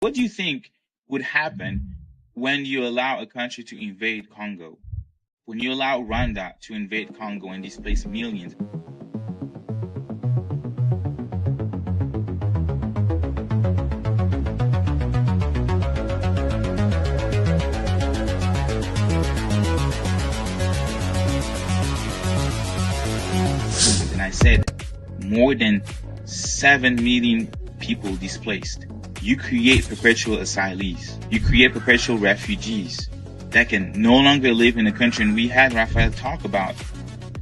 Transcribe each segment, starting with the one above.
What do you think would happen when you allow a country to invade Congo? When you allow Rwanda to invade Congo and displace millions? And I said more than 7 million people displaced. You create perpetual asylees. You create perpetual refugees that can no longer live in the country. And we had Raphael talk about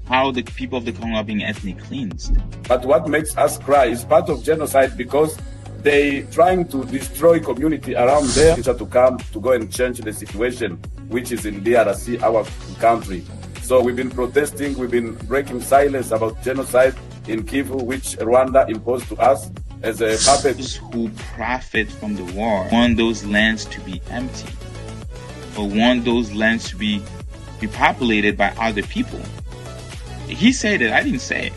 how the people of the Congo are being ethnically cleansed. But what makes us cry is part of genocide, because they trying to destroy community around there to come to go and change the situation, which is in DRC, our country. So we've been protesting, we've been breaking silence about genocide in Kivu, which Rwanda imposed to us as a puppet. Those who profit from the war want those lands to be empty, or want those lands to be populated by other people. He said it, I didn't say it.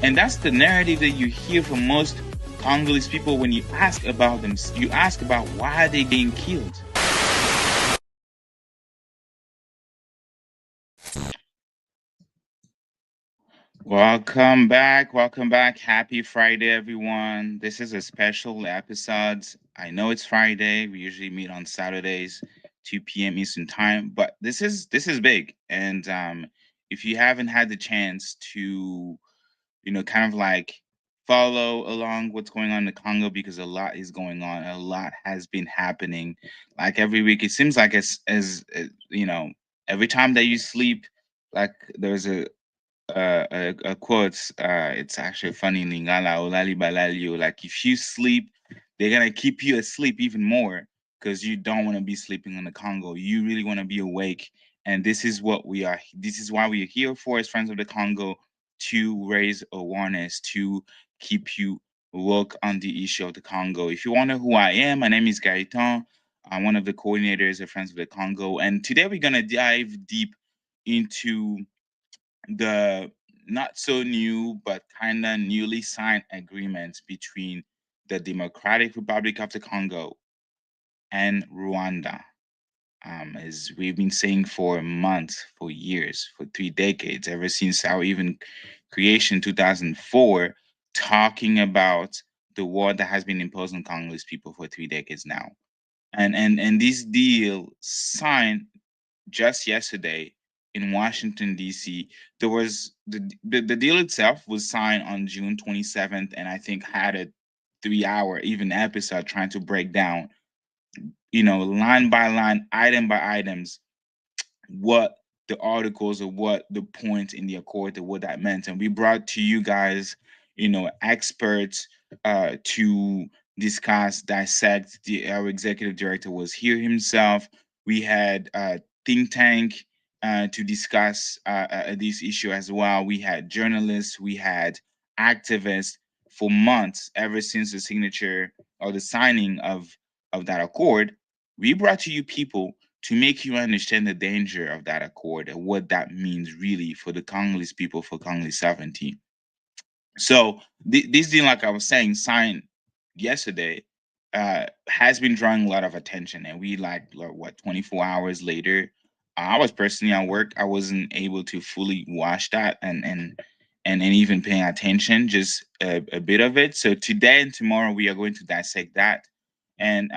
And that's the narrative that you hear from most Congolese people when you ask about them. You ask about why they're being killed. Welcome back. Welcome back. Happy Friday, everyone. This is a special episode. I know it's Friday. We usually meet on Saturdays, 2 p.m. Eastern time, but this is big. And if you haven't had the chance to, kind of like follow along what's going on in the Congo, because a lot is going on, a lot has been happening. Like every week, it seems like as every time that you sleep, like there's a quote. It's actually funny in Lingala, Olali Balalio. Like if you sleep, they're gonna keep you asleep even more, because you don't want to be sleeping in the Congo. You really want to be awake. And this is what we are. This is why we are here for, as Friends of the Congo, to raise awareness, to keep you woke on the issue of the Congo. If you wonder who I am, my name is Gaetan. I'm one of the coordinators of Friends of the Congo. And today we're gonna dive deep into the not so new but kind of newly signed agreements between the Democratic Republic of the Congo and Rwanda. As we've been saying for months, for years, for 3 decades, ever since our even creation 2004, talking about the war that has been imposed on Congolese people for 3 decades now. And this deal signed just yesterday in Washington D.C. There was the deal itself was signed on June 27th, and I think had a 3 hour even episode trying to break down, line by line, item by items, what the articles or what the points in the accord, what that meant. And we brought to you guys, experts to discuss, dissect. Our executive director was here himself. We had a think tank to discuss this issue as well. We had journalists, we had activists for months, ever since the signature or the signing of that accord. We brought to you people to make you understand the danger of that accord and what that means really for the Congolese people, for Congolese sovereignty. So this deal, like I was saying, signed yesterday, has been drawing a lot of attention. And we like what, 24 hours later, I was personally at work. I wasn't able to fully watch that and even paying attention, just a bit of it. So today and tomorrow we are going to dissect that. And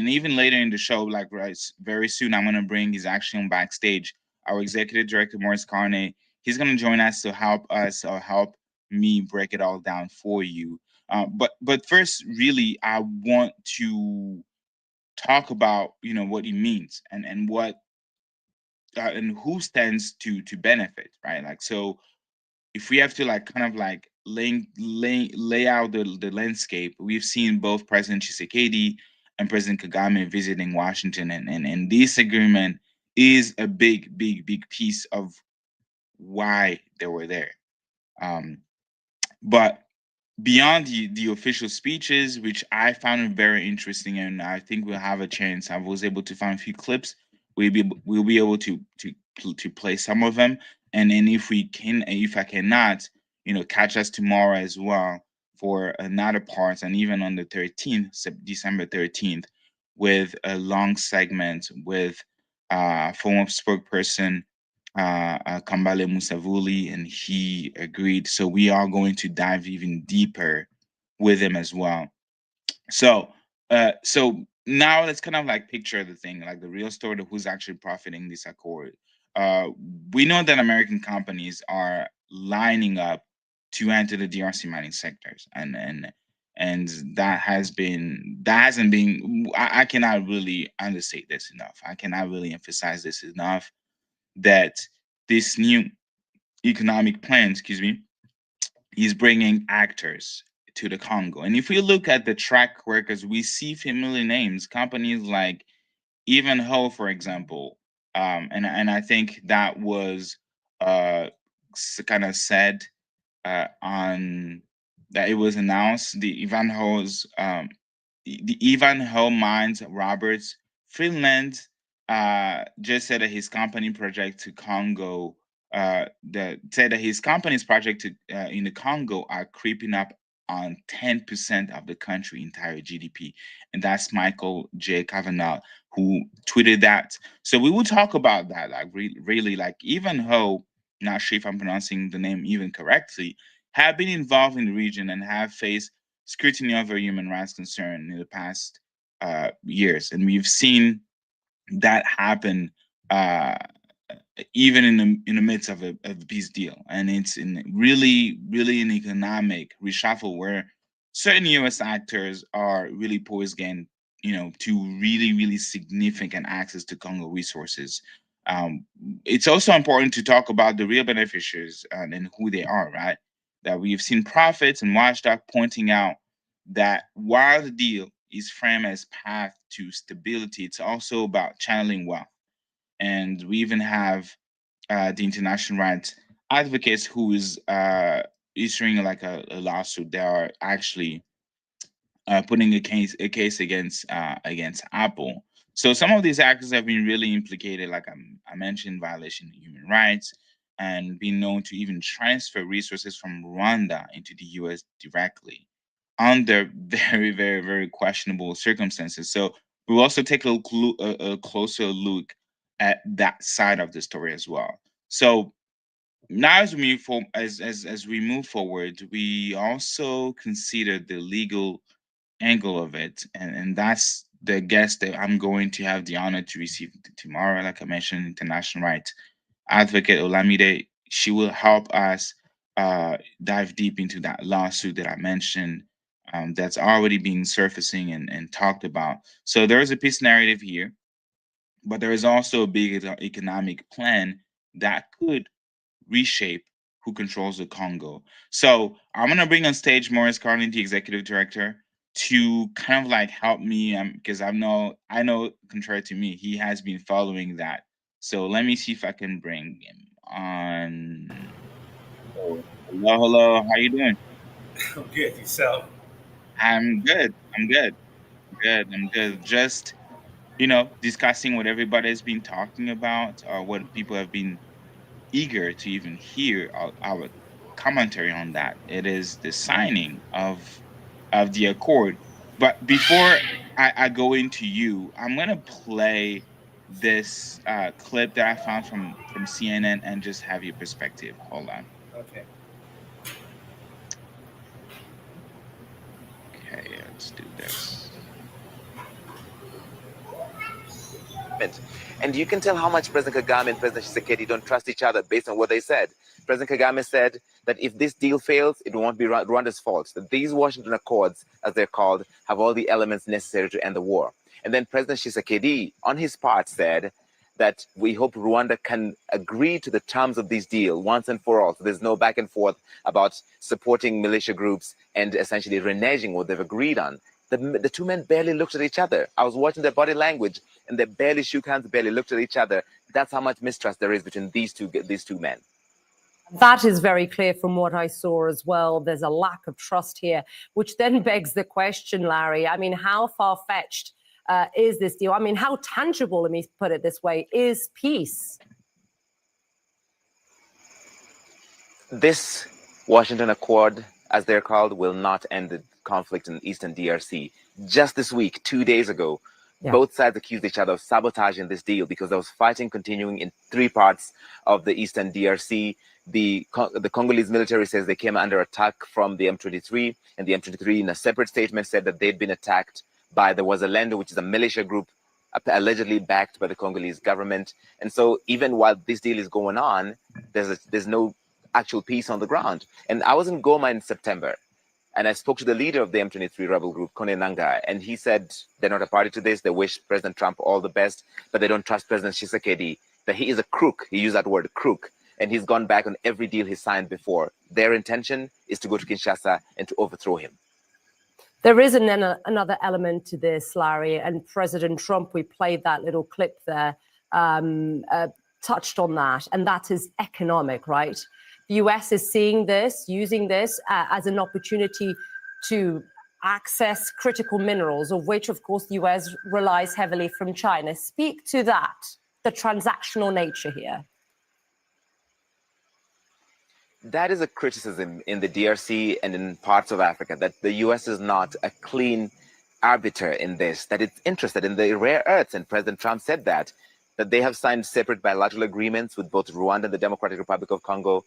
even later in the show, like right, very soon, I'm gonna bring his actually on backstage, our executive director Maurice Carney. He's gonna join us to help us or help me break it all down for you. But first, really, I want to talk about what it means and what and who stands to benefit, right? Like, so if we have to like kind of like lay out the landscape, we've seen both President Tshisekedi and President Kagame visiting Washington, and this agreement is a big piece of why they were there. But beyond the official speeches, which I found very interesting, and I think we'll have a chance. I was able to find a few clips. We'll be able to play some of them, and if I cannot, catch us tomorrow as well for another part, and even on the 13th, December 13th, with a long segment with former spokesperson Kambale Musavuli, and he agreed. So we are going to dive even deeper with him as well. So now let's kind of like picture the thing, like the real story of who's actually profiting this accord. We know that American companies are lining up to enter the DRC mining sectors, and that hasn't been. I cannot really understate this enough. I cannot really emphasize this enough, that this new economic plan, excuse me, is bringing actors to the Congo. And if we look at the track records, we see familiar names, companies like Ivanhoe, for example. And I think that was kind of said on that it was announced the Ivanhoe Mines Roberts Freeland just said that his company project to Congo said that his company's project in the Congo are creeping up on 10% of the country entire GDP, and that's Michael J. Kavanagh who tweeted that. So we will talk about that, like really, like Ivanhoe, not sure if I'm pronouncing the name even correctly, have been involved in the region and have faced scrutiny over human rights concern in the past years, and we've seen that happen even in the midst of a peace deal, and it's in really an economic reshuffle where certain U.S. actors are really poised again, to really significant access to Congo resources. It's also important to talk about the real beneficiaries and who they are, right? That we've seen prophets and watchdog pointing out that while the deal is framed as path to stability, it's also about channeling wealth. And we even have the international rights advocates who is issuing like a lawsuit. They are actually putting a case against Apple. So some of these actors have been really implicated, like I mentioned, violation of human rights, and been known to even transfer resources from Rwanda into the U.S. directly under very questionable circumstances. So we'll also take a closer look at that side of the story as well. So now as we move forward, we also consider the legal angle of it, and that's the guest that I'm going to have the honor to receive tomorrow. Like I mentioned, international rights advocate Olamide. She will help us dive deep into that lawsuit that I mentioned, that's already been surfacing and talked about. So there is a peace narrative here, but there is also a big economic plan that could reshape who controls the Congo. So I'm gonna bring on stage Maurice Carney, the executive director, to kind of like help me, because I know contrary to me, he has been following that. So let me see if I can bring him on. Oh, hello, how you doing? I'm good. Yourself? I'm good. I'm good. Just discussing what everybody has been talking about, or what people have been eager to even hear our commentary on that. It is the signing of the accord. But before I go into you, I'm gonna play this clip that I found from CNN and just have your perspective. Hold on. Okay. Okay, let's do this. And you can tell how much President Kagame and President Tshisekedi don't trust each other based on what they said. President Kagame said that if this deal fails, it won't be Rwanda's fault, that these Washington Accords, as they're called, have all the elements necessary to end the war. And then President Tshisekedi, on his part, said that we hope Rwanda can agree to the terms of this deal once and for all. So there's no back and forth about supporting militia groups and essentially reneging what they've agreed on. The two men barely looked at each other. I was watching their body language, and they barely shook hands, barely looked at each other. That's how much mistrust there is between these two men. That is very clear from what I saw as well. There's a lack of trust here, which then begs the question, Larry. I mean, how far-fetched is this deal? I mean, how tangible, let me put it this way, is peace? This Washington Accord as they're called, will not end the conflict in eastern DRC. Just this week, 2 days ago, both sides accused each other of sabotaging this deal because there was fighting continuing in 3 parts of the eastern DRC. The Congolese military says they came under attack from the M23, and the M23 in a separate statement said that they'd been attacked by the Wazalendo, which is a militia group allegedly backed by the Congolese government. And so even while this deal is going on, there's no actual peace on the ground. And I was in Goma in September, and I spoke to the leader of the M23 rebel group, Kone Nanga, and he said they're not a party to this. They wish President Trump all the best, but they don't trust President Tshisekedi, that he is a crook. He used that word, crook. And he's gone back on every deal he signed before. Their intention is to go to Kinshasa and to overthrow him. There is another element to this, Larry, and President Trump, we played that little clip there, touched on that, and that is economic, right? The US is seeing this, using this as an opportunity to access critical minerals, of which, of course, the US relies heavily from China. Speak to that, the transactional nature here. That is a criticism in the DRC and in parts of Africa, that the US is not a clean arbiter in this, that it's interested in the rare earths. And President Trump said that they have signed separate bilateral agreements with both Rwanda and the Democratic Republic of Congo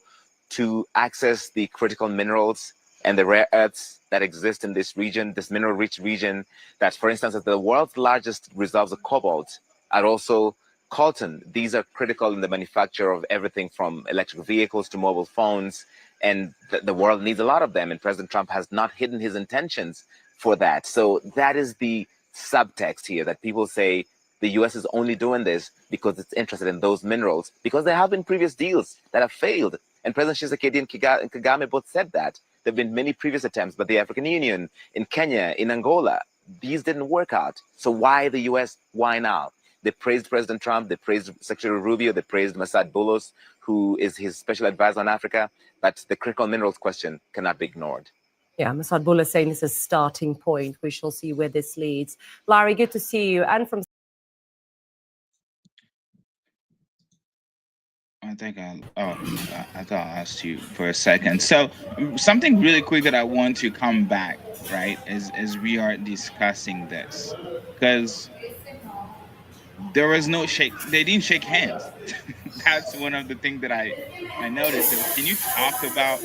to access the critical minerals and the rare earths that exist in this region, this mineral-rich region, that, for instance, the world's largest reserves of cobalt are also coltan. These are critical in the manufacture of everything from electric vehicles to mobile phones, and the world needs a lot of them, and President Trump has not hidden his intentions for that. So that is the subtext here, that people say the US is only doing this because it's interested in those minerals, because there have been previous deals that have failed, and President Tshisekedi and Kagame both said that. There have been many previous attempts, but the African Union, in Kenya, in Angola, these didn't work out. So why the US? Why now? They praised President Trump, they praised Secretary Rubio, they praised Masad Boulos, who is his special advisor on Africa, but the critical minerals question cannot be ignored. Yeah, Masad Boulos saying this is a starting point. We shall see where this leads. Larry, good to see you. And from I think I thought I asked you for a second. So something really quick that I want to come back, right, as we are discussing this, because there was no shake. They didn't shake hands. That's one of the things that I noticed. So can you talk about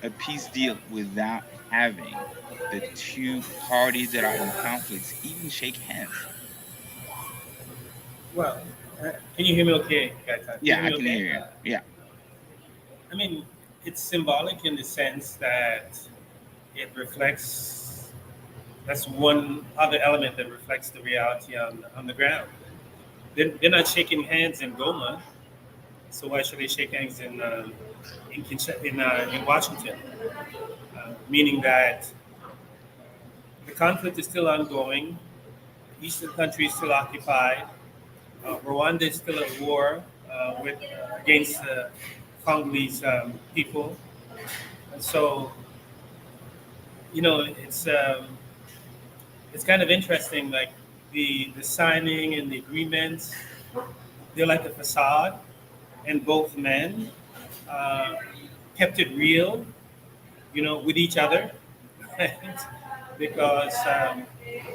a peace deal without having the two parties that are in conflicts even shake hands? Well, can you hear me okay, guys? Yeah, I can hear you. Yeah. I mean, it's symbolic in the sense that it reflects, that's one other element that reflects the reality on the ground. They're not shaking hands in Goma, so why should they shake hands in Washington? Meaning that the conflict is still ongoing, the eastern country is still occupied, Rwanda is still at war against the Congolese people, and so it's kind of interesting, like the signing and the agreements, they're like a facade, and both men kept it real, with each other, because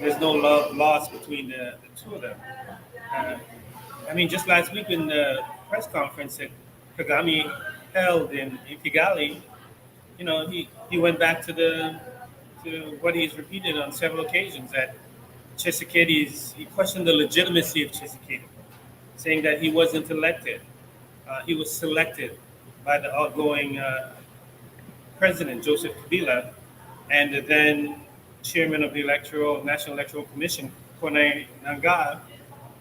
there's no love lost between the two of them. I mean, just last week in the press conference that Kagame held in Kigali, he went back to what he's repeated on several occasions, that he questioned the legitimacy of Tshisekedi, saying that he wasn't elected. He was selected by the outgoing president, Joseph Kabila, and the then chairman of the National Electoral Commission, Kone Nanga,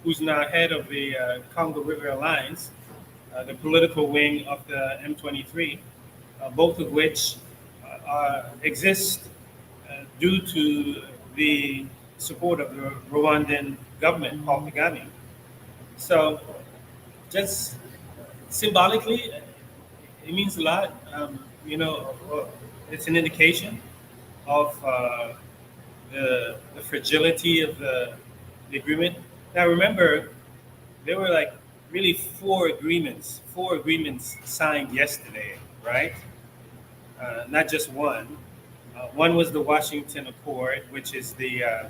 who's now head of the Congo River Alliance, the political wing of the M23, both of which exist due to the support of the Rwandan government, Paul Kagame. So just symbolically, it means a lot. It's an indication of the fragility of the agreement. Now remember, there were like really four agreements signed yesterday, right? not just one. One was the Washington Accord, which is the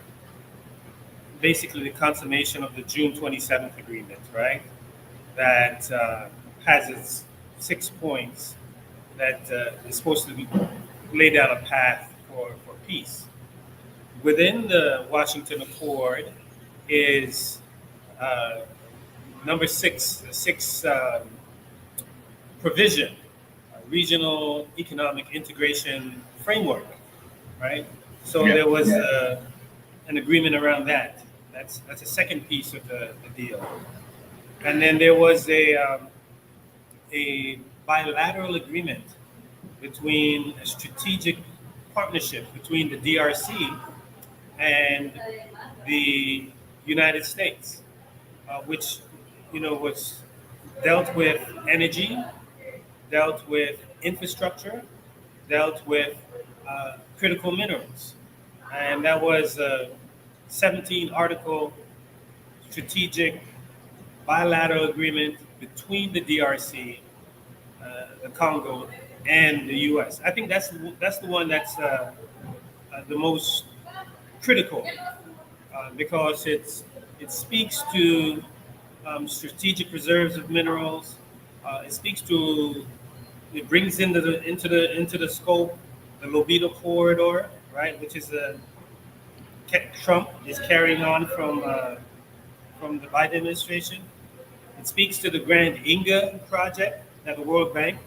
basically the consummation of the June 27th agreement, right? That has its 6 points that is supposed to lay down a path for peace. Within the Washington Accord is number 6, the 6th provision, regional economic integration framework, right? So there was an agreement around that. That's a second piece of the deal. And then there was a bilateral agreement between a strategic partnership between the DRC and the United States, which was dealt with energy, dealt with infrastructure, dealt with critical minerals, and that was a 17-article strategic bilateral agreement between the DRC, the Congo, and the U.S. I think that's the one that's the most critical because it speaks to strategic reserves of minerals. It brings into the scope the Lobito corridor, right, which is Trump is carrying on from the Biden administration. It speaks to the Grand Inga project that the World Bank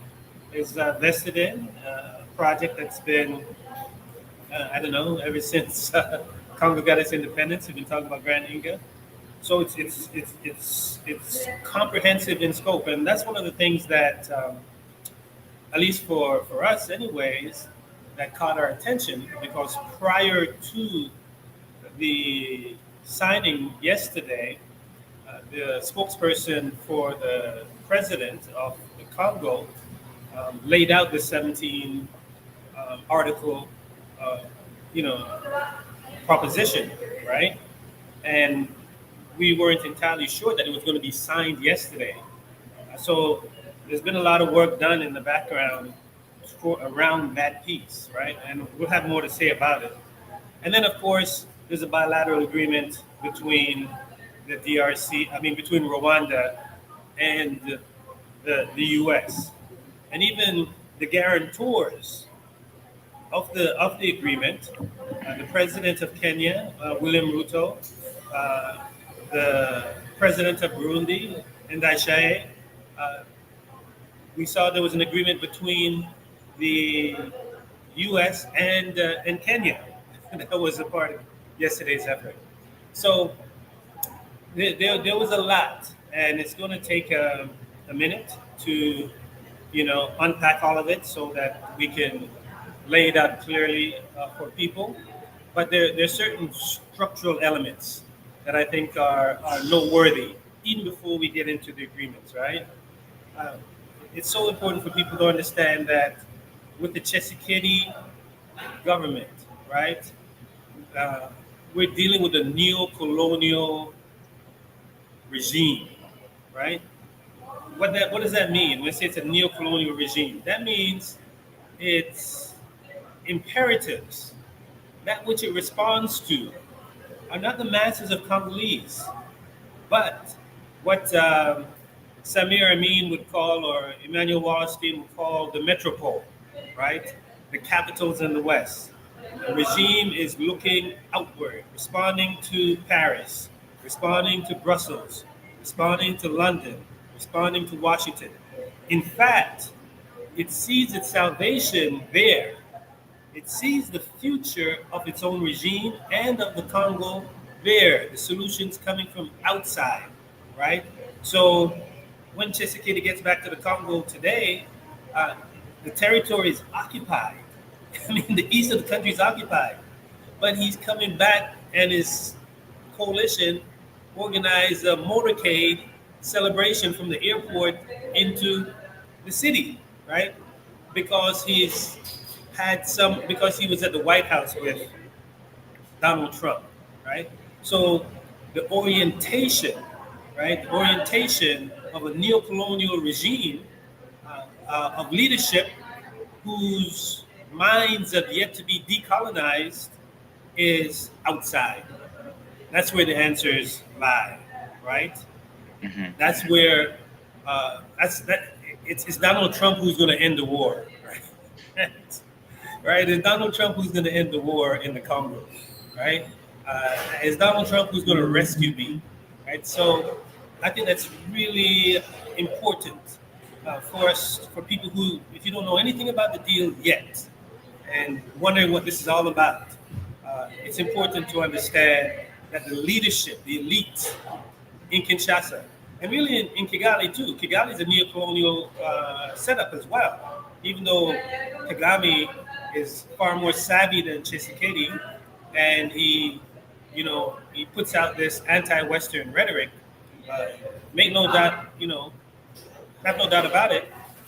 is vested in, a project that's been, ever since Congo got its independence, we've been talking about Grand Inga. So it's comprehensive in scope, and that's one of the things that, at least for us anyways, that caught our attention, because prior to the signing yesterday, the spokesperson for the president of the Congo laid out the 17 article, proposition, right? And we weren't entirely sure that it was going to be signed yesterday. So there's been a lot of work done in the background around that piece, right? And we'll have more to say about it. And then, of course, there's a bilateral agreement between between Rwanda and the U.S. And even the guarantors of the agreement, the president of Kenya, William Ruto, the president of Burundi, Ndayishimiye. We saw there was an agreement between the U.S. and Kenya. That was a part of yesterday's effort. So there was a lot, and it's going to take a minute to, unpack all of it so that we can lay it out clearly for people. But there's certain structural elements that I think are noteworthy, even before we get into the agreements, right? It's so important for people to understand that with the Tshisekedi government, right, we're dealing with a neo-colonial regime, right? What does that mean? When we say it's a neo-colonial regime, that means its imperatives, that which it responds to, are not the masses of Congolese, but what Samir Amin would call, or Emmanuel Wallerstein would call, the metropole, right? The capitals in the West. The regime is looking outward, responding to Paris, responding to Brussels, responding to London, responding to Washington. In fact, it sees its salvation there. It sees the future of its own regime and of the Congo there, the solutions coming from outside, right? So when Tshisekedi gets back to the Congo today, the territory is occupied. I mean, the east of the country is occupied. But he's coming back, and his coalition organized a motorcade celebration from the airport into the city, right? Because he was at the White House with Donald Trump, right? So the orientation, right? The orientation of a neo-colonial regime of leadership whose minds have yet to be decolonized is outside. That's where the answers lie, right? Mhm. That's where it's Donald Trump who's going to end the war, right? Right? It's Donald Trump who's going to end the war in the Congo, right? It's Donald Trump who's going to rescue me, right? So I think that's really important for us, for people who, if you don't know anything about the deal yet and wondering what this is all about, it's important to understand that the leadership, the elite in Kinshasa, and really in Kigali too. Kigali is a neo-colonial setup as well. Even though Kagame is far more savvy than Tshisekedi, and he puts out this anti-Western rhetoric. Make no doubt, have no doubt about it.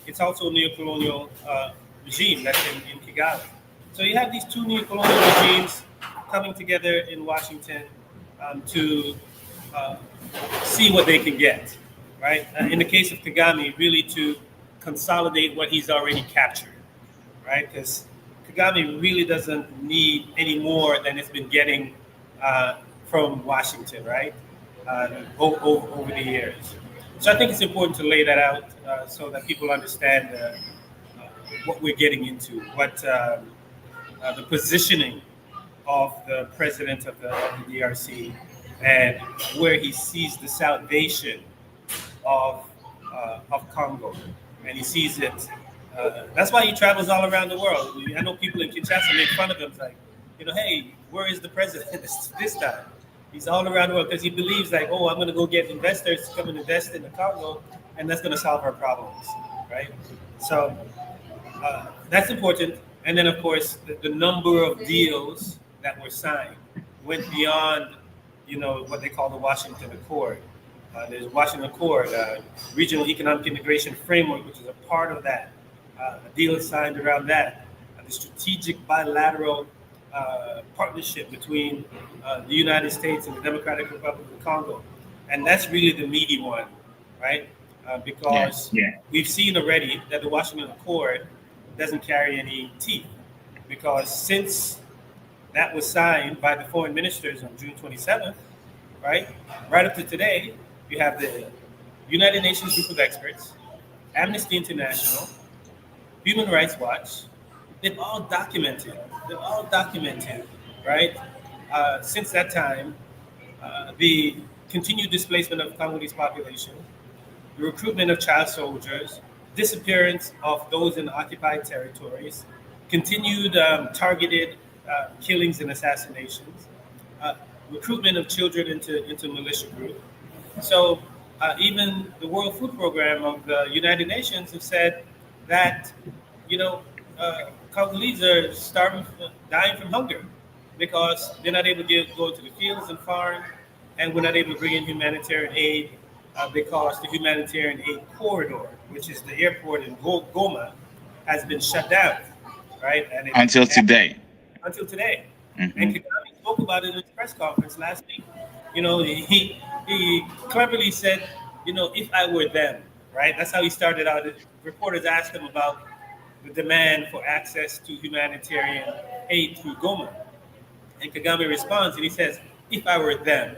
It's also a neo-colonial regime that's in Kigali. So you have these two neo-colonial regimes coming together in Washington to see what they can get, right? In the case of Kagame, really to consolidate what he's already captured, right? Because Kagame really doesn't need any more than it's been getting from Washington, right? Over the years. So I think it's important to lay that out so that people understand what we're getting into, what the positioning of the president of the DRC and where he sees the salvation of Congo, and he sees it. That's why he travels all around the world. I know people in Kinshasa make fun of him, like, hey, where is the president this time? He's all around the world because he believes, like, oh, I'm going to go get investors to come and invest in the Congo, and that's going to solve our problems, right? So that's important. And then, of course, the number of deals that were signed went beyond, what they call the Washington Accord. There's Washington Accord, Regional Economic Integration Framework, which is a part of that. A deal is signed around that. The strategic bilateral partnership between the United States and the Democratic Republic of Congo. And that's really the meaty one, right? Because we've seen already that the Washington Accord doesn't carry any teeth. Because since that was signed by the foreign ministers on June 27th, right up to today, you have the United Nations Group of Experts, Amnesty International, Human Rights Watch. They've all documented, right? Since that time, the continued displacement of Congolese population, the recruitment of child soldiers, disappearance of those in occupied territories, continued targeted killings and assassinations, recruitment of children into militia groups. So even the World Food Program of the United Nations have said that, Congolese are starving, dying from hunger because they're not able to go to the fields and farm, and we're not able to bring in humanitarian aid because the humanitarian aid corridor, which is the airport in Goma, has been shut down, right? And until today. Until today. Mm-hmm. And Kagame spoke about it in his press conference last week. He cleverly said, if I were them, right? That's how he started out. Reporters asked him about the demand for access to humanitarian aid through Goma. And Kagame responds and he says, if I were them,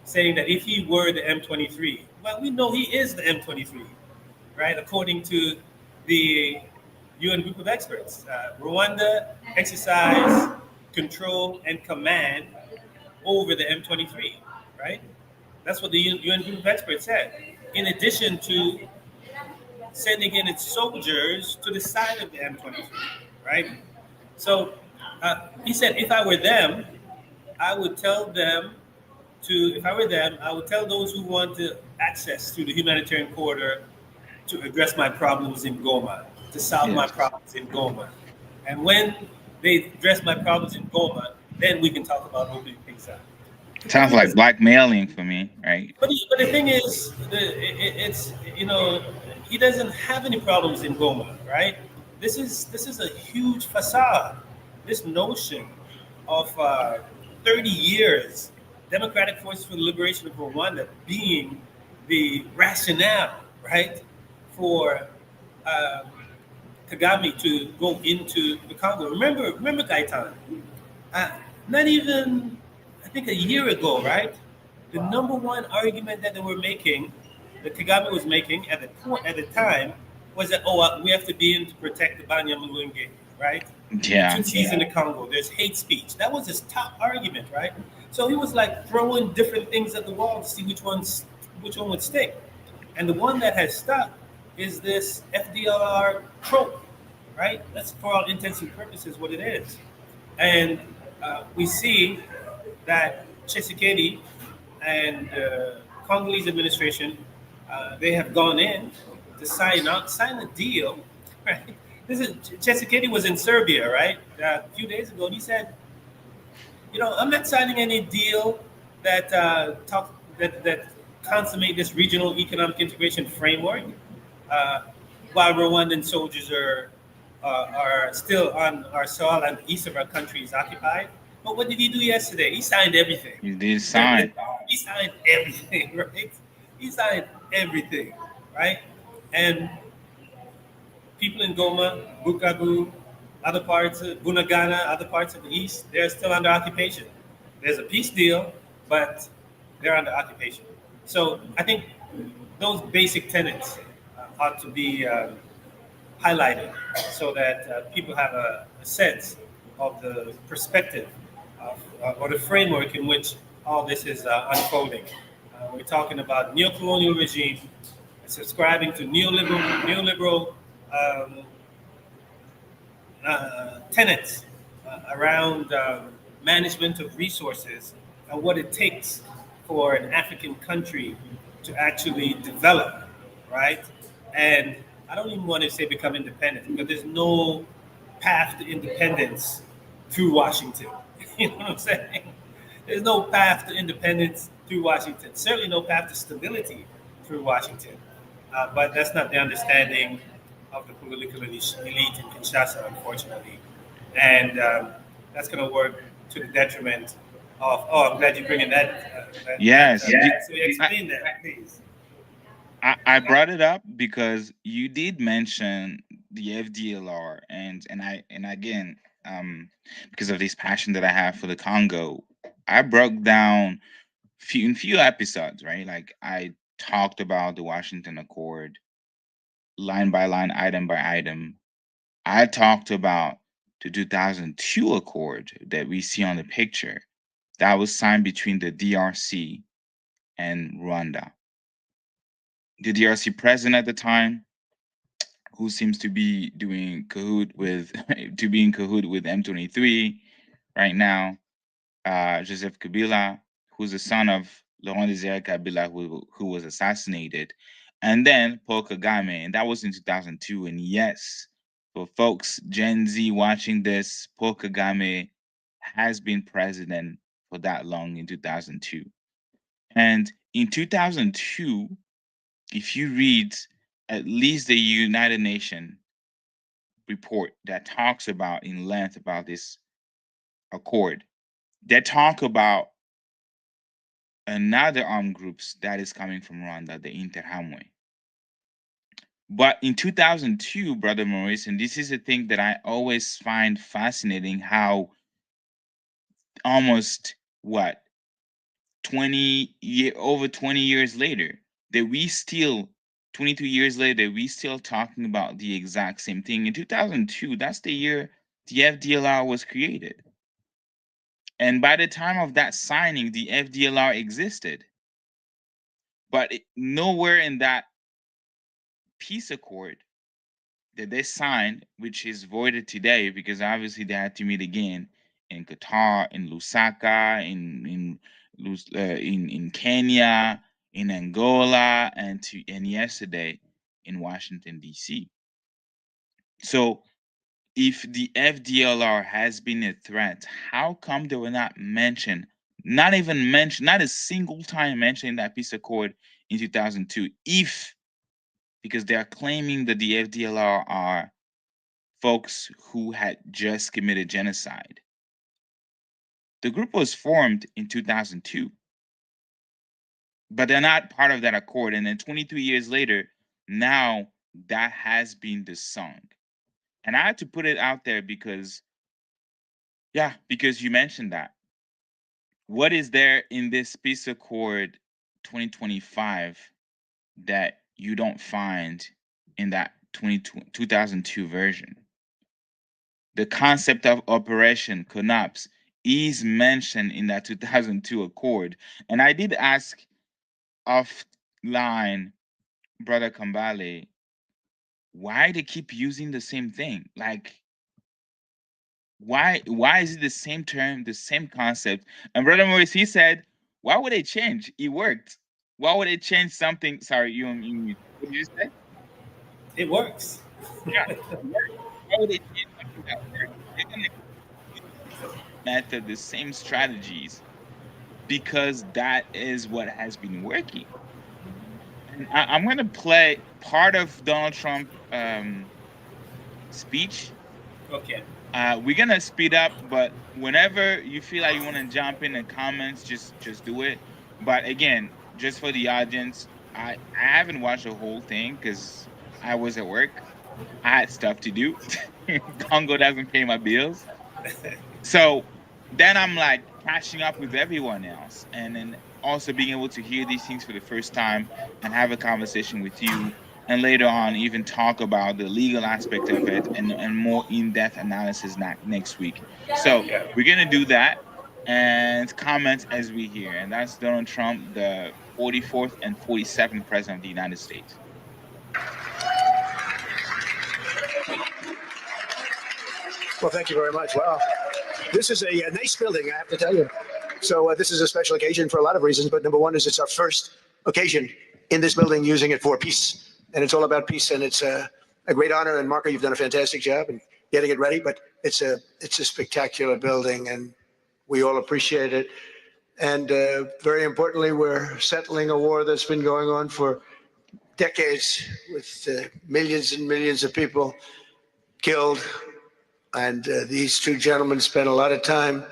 saying that if he were the M23, well, we know he is the M23, right? According to the UN Group of Experts. Rwanda exercise control and command over the M23, right? That's what the UN Group of Experts said. In addition to sending in its soldiers to the side of the M23, right? So he said, if I were them, I would tell those who want to access through the humanitarian corridor to address my problems in Goma, to solve my problems in Goma. And when they address my problems in Goma, then we can talk about opening things up. Sounds like blackmailing for me, right? But the thing is, he doesn't have any problems in Goma, right? This is a huge facade. This notion of 30 years, Democratic Forces for the Liberation of Rwanda being the rationale, right, for Kagame to go into the Congo. Remember, Gaetan. Not even, I think, a year ago, right? The number one argument that they were making, that Kagame was making at the time, was that we have to be in to protect the Banya Mulunge, right? The Yeah. Tutsis in the Congo. There's hate speech. That was his top argument, right? So he was like throwing different things at the wall to see which one would stick. And the one that has stuck is this FDLR trope, right? That's for all intents and purposes what it is. And we see that Tshisekedi and Congolese administration, they have gone in to sign a deal, right? This is Tshisekedi was in Serbia, right? A few days ago, and he said, I'm not signing any deal that that consummate this regional economic integration framework, uh, while Rwandan soldiers are still on our soil and the east of our country is occupied. But what did he do yesterday? He signed everything. You did sign. He signed everything, right? He signed everything, right? And people in Goma, Bukavu, other parts of Bunagana, other parts of the east, they're still under occupation. There's a peace deal, but they're under occupation. So I think those basic tenets ought to be highlighted so that people have a sense of the perspective or the framework in which all this is unfolding. We're talking about neo-colonial regime subscribing to neoliberal tenets around management of resources and what it takes for an African country to actually develop, right? And I don't even want to say become independent because there's no path to independence through Washington. You know what I'm saying? There's no path to independence through Washington. Certainly no path to stability through Washington. But that's not the understanding of the political elite in Kinshasa, unfortunately. And that's going to work to the detriment of. Oh, I'm glad you're bringing that. Yes. So explain that, please. I brought it up because you did mention the FDLR and again, because of this passion that I have for the Congo, I broke down few episodes, right? Like I talked about the Washington Accord line by line, item by item. I talked about the 2002 Accord that we see on the picture that was signed between the DRC and Rwanda. The DRC president at the time, who seems to be doing cahoot with to be in cahoot with M23 right now, Joseph Kabila, who's the son of Laurent Desire Kabila, who was assassinated, and then Paul Kagame, and that was in 2002. And yes, for folks Gen Z watching this, Paul Kagame has been president for that long in 2002. And in 2002, if you read at least the United Nations report that talks about in length about this accord, that talk about another armed groups that is coming from Rwanda, the Interhamwe. But in 2002, Brother Maurice, and this is a thing that I always find fascinating, how almost what over 20 years later, that we still 22 years later, we still talking about the exact same thing. In 2002, that's the year the FDLR was created. And by the time of that signing, the FDLR existed. But nowhere in that peace accord that they signed, which is voided today because obviously they had to meet again in Qatar, in Lusaka, in Kenya, in Angola, and yesterday in Washington D.C. So, if the FDLR has been a threat, how come they were not mentioned? Not even mentioned, not a single time mentioned in that peace accord in 2002. Because they are claiming that the FDLR are folks who had just committed genocide. The group was formed in 2002, but they're not part of that accord. And then 23 years later, now that has been the song. And I had to put it out there because you mentioned that. What is there in this peace accord 2025 that you don't find in that 2002 version? The concept of Operation Collapse is mentioned in that 2002 accord. And I did ask offline Brother Kambale, why they keep using the same thing? Like, why is it the same term, the same concept? And Brother Maurice, he said, why would they change? It worked. Why would they change something? Sorry, you what did you say? It works. Yeah, it worked. Why would they change something that works? They're gonna use the same method, the same strategies, because that is what has been working. And I'm gonna play part of Donald Trump speech. Okay. We're gonna speed up, but whenever you feel like you want to jump in the comments, just do it. But again, just for the audience, I haven't watched the whole thing because I was at work. I had stuff to do. Congo doesn't pay my bills, so then I'm like catching up with everyone else, and then also being able to hear these things for the first time and have a conversation with you, and later on even talk about the legal aspect of it and more in-depth analysis next week. So we're gonna do that and comment as we hear, and that's Donald Trump, the 44th and 47th president of the United States. Well, thank you very much. Wow. This is a nice building, I have to tell you. So this is a special occasion for a lot of reasons, but number one is it's our first occasion in this building using it for peace. And it's all about peace, and it's a great honor. And Marco, you've done a fantastic job in getting it ready, but it's a spectacular building, and we all appreciate it. And very importantly, we're settling a war that's been going on for decades with millions and millions of people killed. And these two gentlemen spent a lot of time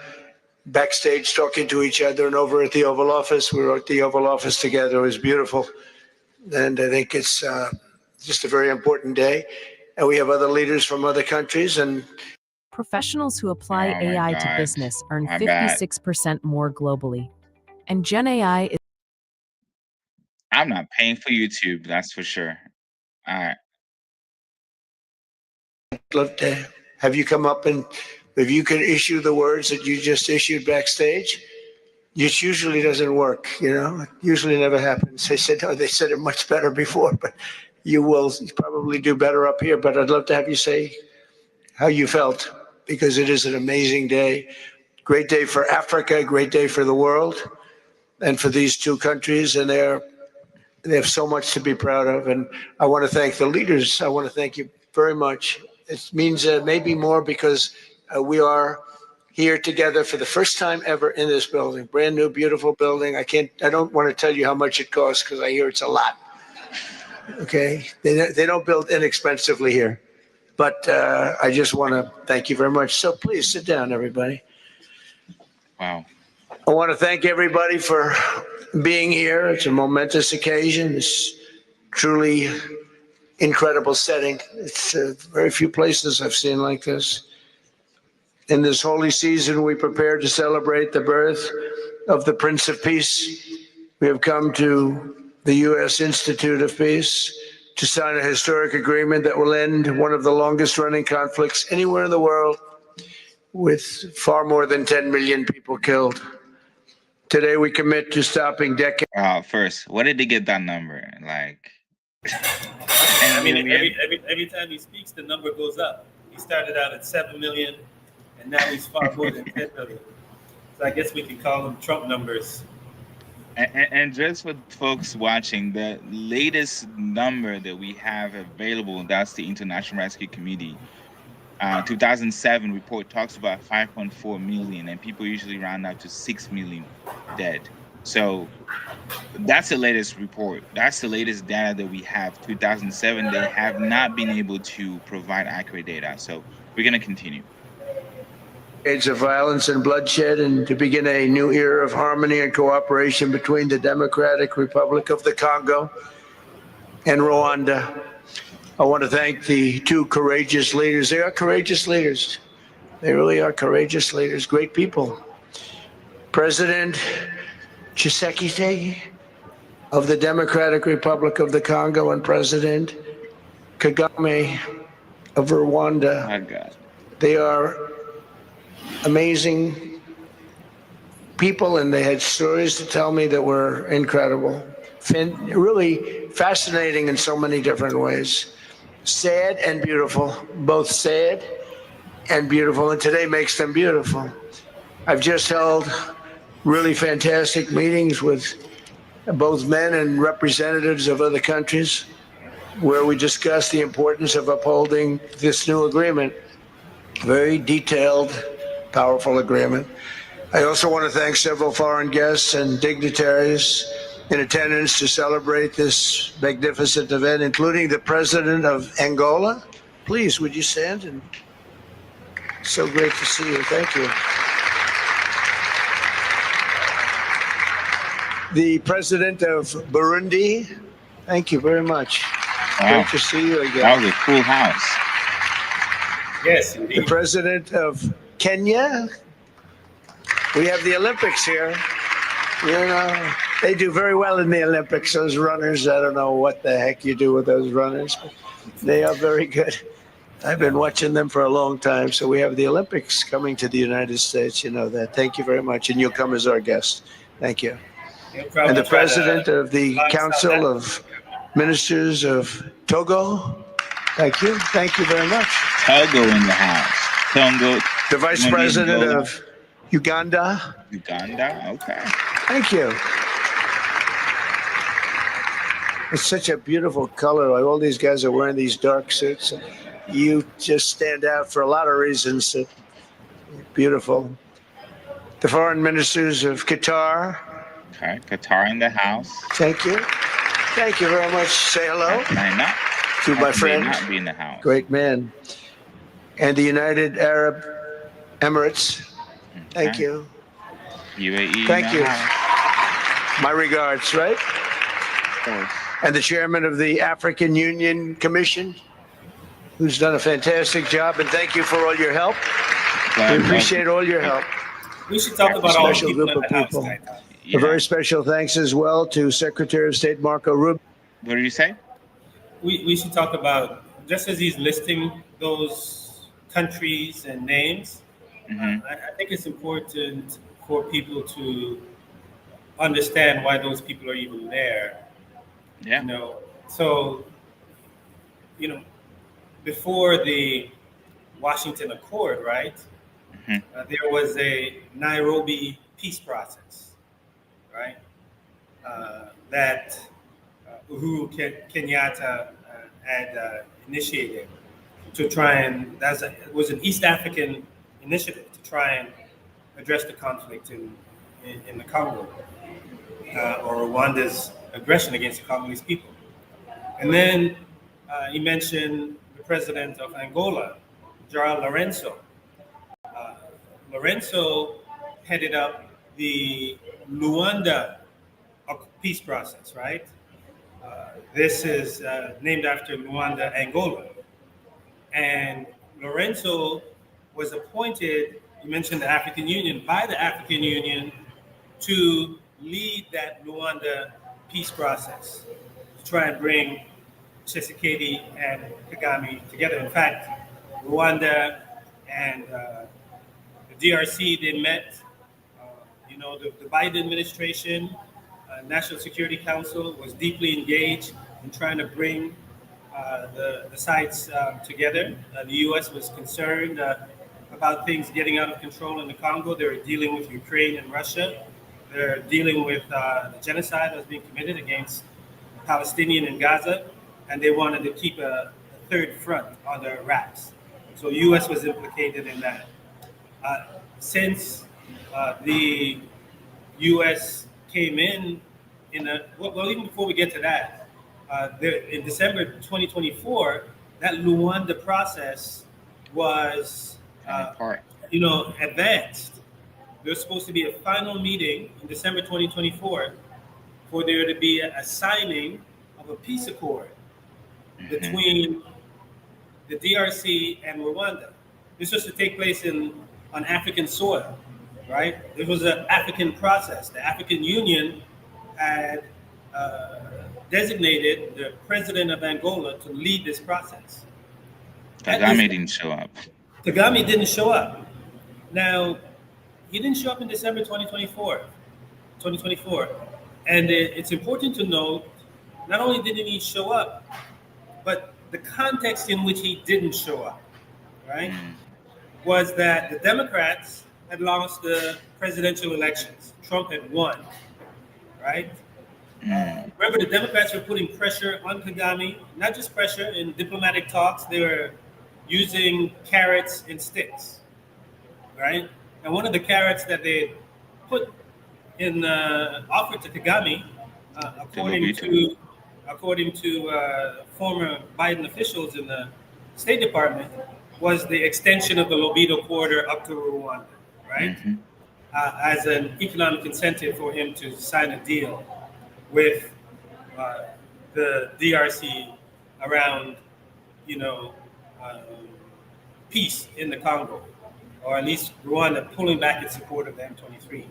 backstage talking to each other, and over at the Oval Office. We were at the Oval Office together. It was beautiful. And I think it's just a very important day. And we have other leaders from other countries. And professionals who apply AI to business earn 56% more globally. And Gen AI is... I'm not paying for YouTube, that's for sure. All right. I'd love to have you come up, and if you could issue the words that you just issued backstage. It usually doesn't work, you know. It usually never happens. They said it much better before, but you will probably do better up here. But I'd love to have you say how you felt, because it is an amazing day. Great day for Africa, great day for the world, and for these two countries. And they have so much to be proud of. And I want to thank the leaders. I want to thank you very much. It means maybe more because we are here together for the first time ever in this building. Brand new, beautiful building. I don't want to tell you how much it costs, because I hear it's a lot. Okay, they don't build inexpensively here. But I just want to thank you very much. So please sit down, everybody. Wow. I want to thank everybody for being here. It's a momentous occasion. It's truly incredible setting. It's very few places I've seen like this. In this holy season, we prepare to celebrate the birth of the Prince of Peace. We have come to the U.S. Institute of Peace to sign a historic agreement that will end one of the longest running conflicts anywhere in the world, with far more than 10 million people killed. Today, we commit to stopping decades. First, where did they get that number? Like, I mean, every time he speaks, the number goes up. He started out at 7 million, and now he's far more than 10 million. So I guess we can call them Trump numbers. And just for folks watching, the latest number that we have available, that's the International Rescue Committee. 2007 report talks about 5.4 million, and people usually round up to 6 million dead. So that's the latest report. That's the latest data that we have. 2007, they have not been able to provide accurate data. So we're going to continue. Decades of violence and bloodshed, and to begin a new era of harmony and cooperation between the Democratic Republic of the Congo and Rwanda. I want to thank the two courageous leaders. They are courageous leaders. They really are courageous leaders, great people. President Tshisekedi of the Democratic Republic of the Congo and President Kagame of Rwanda. My God. They are amazing people, and they had stories to tell me that were incredible. Really fascinating in so many different ways. Sad and beautiful, both sad and beautiful, and today makes them beautiful. I've just held really fantastic meetings with both men and representatives of other countries where we discussed the importance of upholding this new agreement. Very detailed, powerful agreement. I also want to thank several foreign guests and dignitaries in attendance to celebrate this magnificent event, including the president of Angola. Please, would you stand? And so great to see you. Thank you. The president of Burundi. Thank you very much. Wow. Great to see you again. That was a cool house. Yes, The indeed. president of Kenya. We have the Olympics here. You know, they do very well in the Olympics, those runners. I don't know what the heck you do with those runners, but they are very good. I've been watching them for a long time. So we have the Olympics coming to the United States. You know that. Thank you very much. And you'll come as our guest. Thank you. And the president of the Council of Ministers of Togo. Thank you. Thank you very much. Togo in the house. Congo. The vice president of Uganda. Uganda. Okay. Thank you. It's such a beautiful color. Like all these guys are wearing these dark suits. You just stand out for a lot of reasons. Beautiful. The foreign ministers of Qatar. Okay. Qatar in the house. Thank you. Thank you very much. Say hello to my friend. Not be in the house. Great man. And the United Arab Emirates. Thank you. UAE. Thank in the you. house. My regards, right? Of course. And the chairman of the African Union Commission, who's done a fantastic job. And thank you for all your help. We appreciate all your help. We should talk about all the Special people group in of the house, people. Titan. Yeah. A very special thanks as well to Secretary of State Marco Rubio. What did you say? We should talk about, just as he's listing those countries and names, I think it's important for people to understand why those people are even there. Yeah. You know, so, you know, before the Washington Accord, right, there was a Nairobi peace process, right, that Uhuru Kenyatta had initiated to try and, it was an East African initiative to try and address the conflict in the Congo, or Rwanda's aggression against the Congolese people. And then he mentioned the president of Angola, João Lourenço. Lourenço headed up the Rwanda peace process, right? This is named after Rwanda, Angola. And Lourenço was appointed, you mentioned the African Union, by the African Union to lead that Rwanda peace process, to try and bring Tshisekedi and Kagame together. In fact, Rwanda and the DRC, they met. You know, the Biden administration, National Security Council was deeply engaged in trying to bring the sides together. The U.S. was concerned about things getting out of control in the Congo. They were dealing with Ukraine and Russia. They're dealing with the genocide that was being committed against Palestinians in Gaza, and they wanted to keep a third front on their wraps. So U.S. was implicated in that. Since the U.S. came in well, even before we get to that, in December 2024, that Rwanda process was, advanced. There's supposed to be a final meeting in December 2024 for there to be a signing of a peace accord. between the DRC and Rwanda. This was to take place on African soil, right? It was an African process. The African Union had designated the president of Angola to lead this process. Kagame didn't show up. Kagame didn't show up. Now, he didn't show up in December 2024. And it's important to note, not only didn't he show up, but the context in which he didn't show up, right, was that the Democrats had lost the presidential elections. Trump had won, right? Remember, the Democrats were putting pressure on Kagame, not just pressure in diplomatic talks, they were using carrots and sticks, right? And one of the carrots that they put in offered to Kagame, according to former Biden officials in the State Department, was the extension of the Lobito corridor up to Rwanda, right? As an economic incentive for him to sign a deal with the DRC around, peace in the Congo, or at least Rwanda pulling back its support of the M23.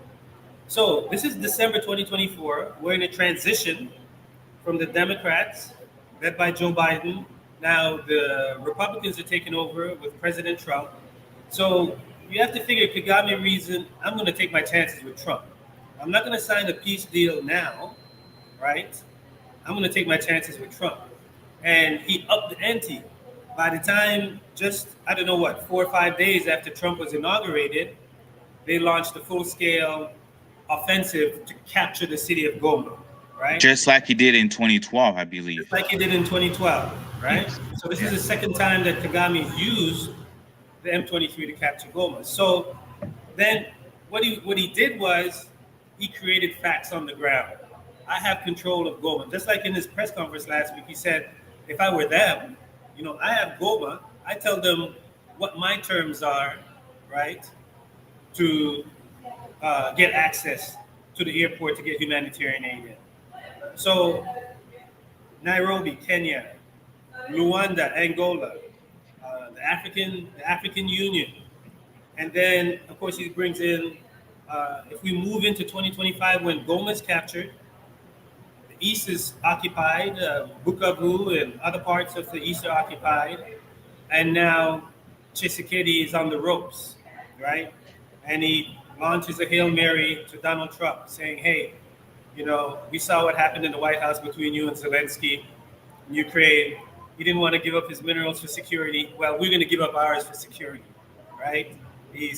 So this is December 2024. We're in a transition from the Democrats, led by Joe Biden. Now the Republicans are taking over with President Trump. So you have to figure Kagame reason, I'm going to take my chances with Trump. I'm not going to sign a peace deal now, right? I'm going to take my chances with Trump. And he upped the ante. By the time, 4 or 5 days after Trump was inaugurated, they launched a full-scale offensive to capture the city of Goma, right? Just like he did in 2012, I believe. Just like he did in 2012, right? Yes. So this is the second time that Kagame used the M23 to capture Goma. So then what he did was he created facts on the ground. I have control of Goma. Just like in his press conference last week, he said, if I were them, I have Goma. I tell them what my terms are, right, to get access to the airport to get humanitarian aid in. So Nairobi, Kenya, Rwanda, Angola, the African Union, and then of course he brings in. If we move into 2025, when Goma is captured, the east is occupied, Bukavu and other parts of the east are occupied, and now Tshisekedi is on the ropes, right? And he launches a Hail Mary to Donald Trump saying, hey, we saw what happened in the White House between you and Zelensky in Ukraine. He didn't want to give up his minerals for security. Well, we're going to give up ours for security, right? He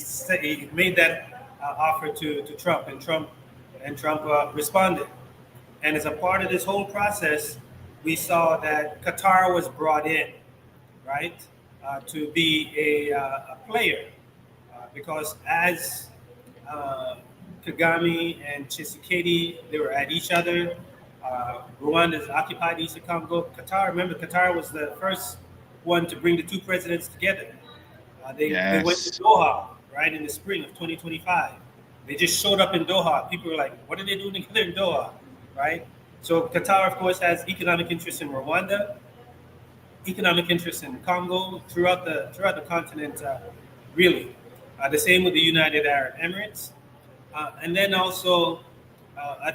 made that offer to Trump, and Trump responded. And as a part of this whole process, we saw that Qatar was brought in, right, to be a player, because as Kagame and Tshisekedi, they were at each other. Rwanda's occupied eastern Congo. Qatar was the first one to bring the two presidents together. They went to Doha, right, in the spring of 2025. They just showed up in Doha. People were like, what are they doing together in Doha, right? So Qatar, of course, has economic interest in Rwanda, economic interest in Congo, throughout the continent, really. The same with the United Arab Emirates. And then also, I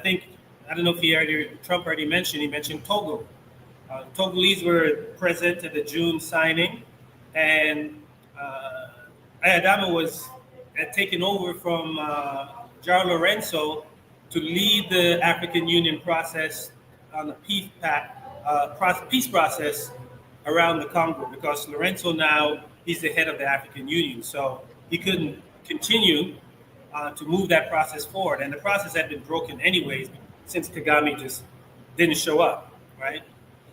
don't know if Trump already mentioned, he mentioned Togo. Togolese were present at the June signing, and Ayadama had taken over from João Lourenço to lead the African Union process on the peace process around the Congo, because Lourenço now, he's the head of the African Union. So he couldn't continue to move that process forward. And the process had been broken anyways, since Kagame just didn't show up, right?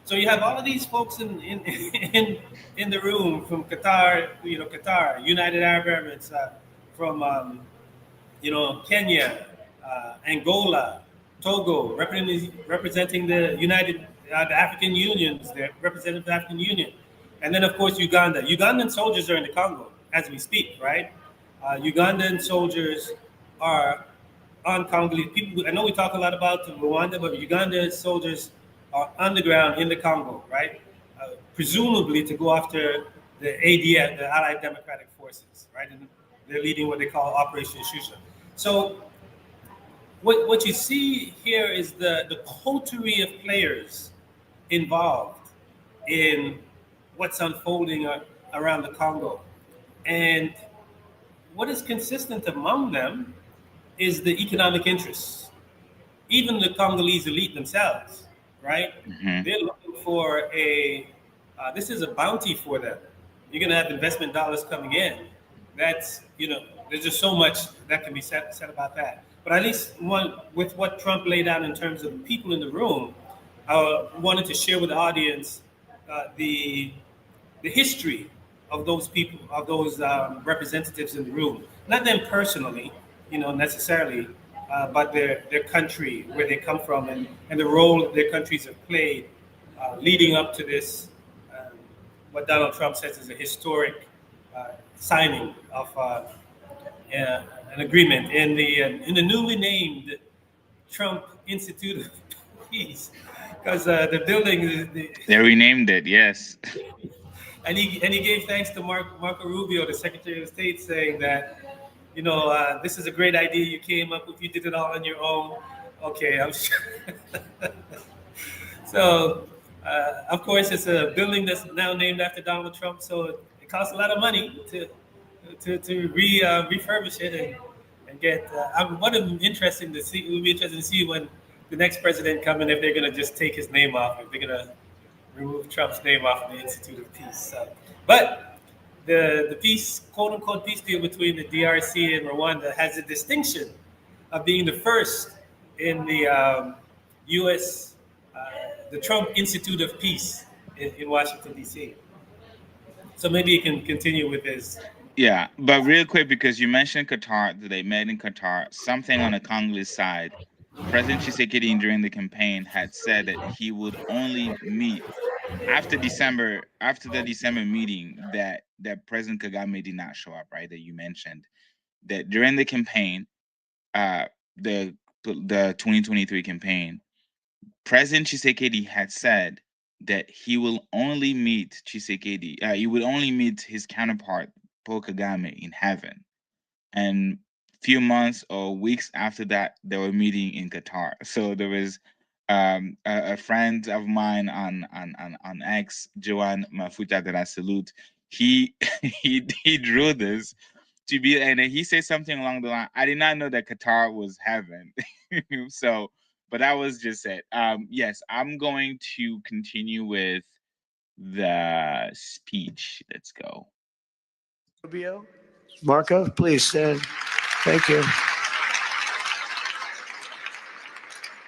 So you have all of these folks in the room from Qatar, United Arab Emirates, from Kenya, Angola, Togo, representing the African Unions, the representative of the African Union, and then of course Uganda. Ugandan soldiers are in the Congo as we speak, right? Ugandan soldiers are on Congolese people. I know we talk a lot about Rwanda, but Ugandan soldiers are on the ground in the Congo, right? presumably to go after the ADF, the Allied Democratic Forces, right? And they're leading what they call Operation Shusha. So what you see here is the coterie of players involved in what's unfolding around the Congo. And what is consistent among them is the economic interests. Even the Congolese elite themselves, right? Mm-hmm. They're looking for this is a bounty for them. You're going to have investment dollars coming in. That's, there's just so much that can be said about that. But at least with what Trump laid out in terms of the people in the room, I wanted to share with the audience the history of those people, of those representatives in the room. Not them personally, necessarily, but their country, where they come from, and the role that their countries have played leading up to this, what Donald Trump says is a historic signing of an agreement in the newly named Trump Institute of Peace, because the building they renamed it, yes. And he gave thanks to Marco Rubio, the Secretary of State, saying that, this is a great idea you came up with. You did it all on your own. Okay, I'm sure. So, of course, it's a building that's now named after Donald Trump. So it costs a lot of money to refurbish it and get. What interesting to see. It would be interesting to see when the next president comes in, if they're going to just take his name off, if they're going to remove Trump's name off of the Institute of Peace. So, but the peace, quote unquote, peace deal between the DRC and Rwanda has the distinction of being the first in the U.S. The Trump Institute of Peace in Washington, D.C. So maybe you can continue with this. Yeah, but real quick, because you mentioned Qatar, that they met in Qatar, something on the Congolese side. President Tshisekedi during the campaign had said that he would only meet after the December meeting that President Kagame did not show up, right? That you mentioned that during the campaign, the 2023 campaign, President Tshisekedi had said that he will only meet he would only meet his counterpart Paul Kagame in heaven, and few months or weeks after that, they were meeting in Qatar. So there was a friend of mine on X, Joan Mafuta, that I salute. He he drew this to be, and he said something along the line. I did not know that Qatar was heaven. So, but that was just it. Yes, I'm going to continue with the speech. Let's go. Rubio, Marco, please stand. Thank you.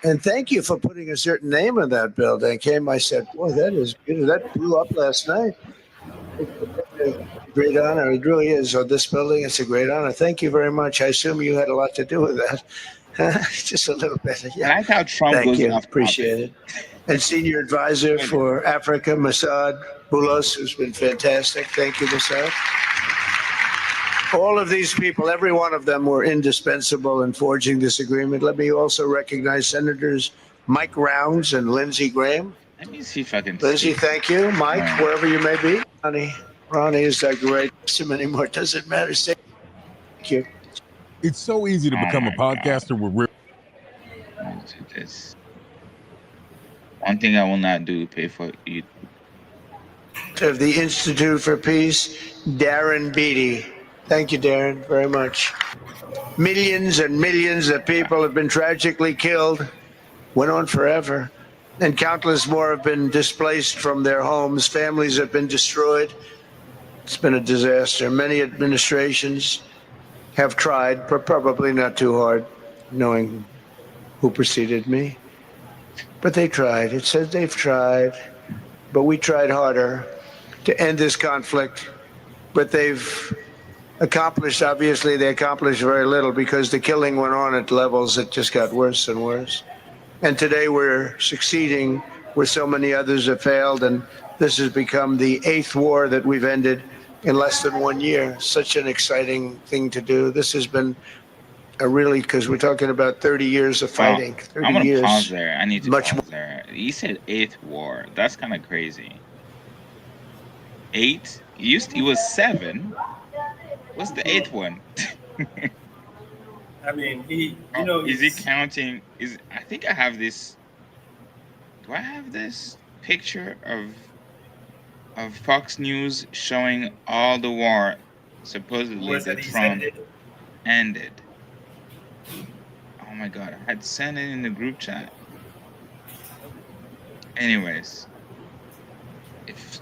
And thank you for putting a certain name on that building. I said, boy, that is good. That blew up last night. It's a great honor. It really is. On this building, it's a great honor. Thank you very much. I assume you had a lot to do with that. Just a little bit. Yeah. I like how Trump goes off. Appreciate it. And Senior Advisor for Africa, Masad Boulos, who's been fantastic. Thank you, Masad. All of these people, every one of them were indispensable in forging this agreement. Let me also recognize Senators Mike Rounds and Lindsey Graham. Let me see if I can Lindsey, thank you. Mike, wherever you may be. Ronnie is that great. So many more. Doesn't matter. Thank you. It's so easy to become a podcaster with real. This. One thing I will not do, pay for you. Of the Institute for Peace, Darren Beatty. Thank you, Darren, very much. Millions and millions of people have been tragically killed, went on forever, and countless more have been displaced from their homes. Families have been destroyed. It's been a disaster. Many administrations have tried, but probably not too hard, knowing who preceded me. But they tried. It says they've tried, but we tried harder to end this conflict. But they've accomplished, obviously, they accomplished very little because the killing went on at levels that just got worse and worse. And today we're succeeding where so many others have failed. And this has become the 8th war that we've ended in less than 1 year. Such an exciting thing to do. This has been a really, because we're talking about 30 years of fighting. 30 I'm going years. to pause there. I need to Much pause there. He said 8th war. That's kind of crazy. 8. It was 7. What's the 8th one? I mean, is he counting? I think I have this. Do I have this picture of Fox News showing all the war supposedly that Trump ended? Oh my God, I had sent it in the group chat. Anyways,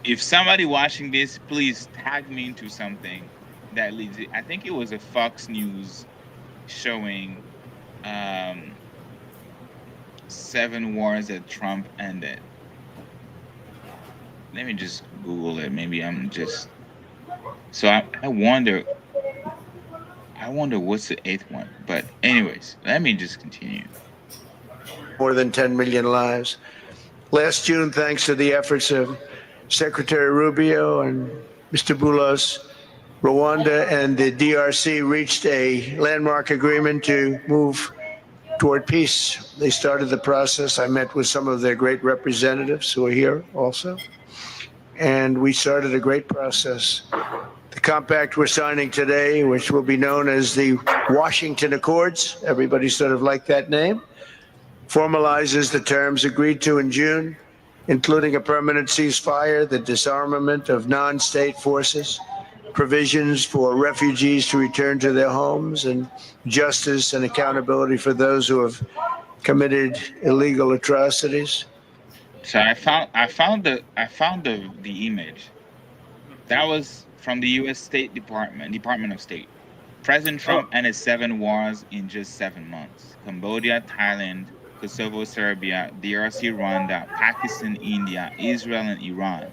if somebody watching this, please tag me into something that leads it. I think it was a Fox News showing 7 wars that Trump ended. Let me just Google it. Maybe I'm just. So I wonder what's the 8th one. But anyways, let me just continue. More than 10 million lives. Last June, thanks to the efforts of Secretary Rubio and Mr. Boulos, Rwanda and the DRC reached a landmark agreement to move toward peace. They started the process. I met with some of their great representatives who are here also. And we started a great process. The compact we're signing today, which will be known as the Washington Accords, everybody sort of liked that name, formalizes the terms agreed to in June, including a permanent ceasefire, the disarmament of non-state forces, provisions for refugees to return to their homes, and justice and accountability for those who have committed illegal atrocities. So I found the image. That was from the U.S. Department of State. President Trump ended 7 wars in just 7 months. Cambodia, Thailand, Kosovo, Serbia, DRC-Rwanda, Pakistan, India, Israel and Iran,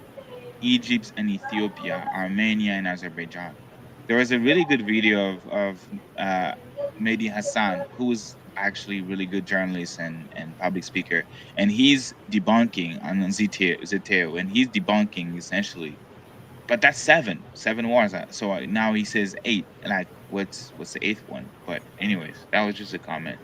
Egypt and Ethiopia, Armenia and Azerbaijan. There was a really good video of Mehdi Hassan, who's actually a really good journalist and public speaker, and he's debunking on Zeteo, and he's debunking essentially. But that's 7 wars. So now he says 8. Like, what's the 8th one? But anyways, that was just a comment.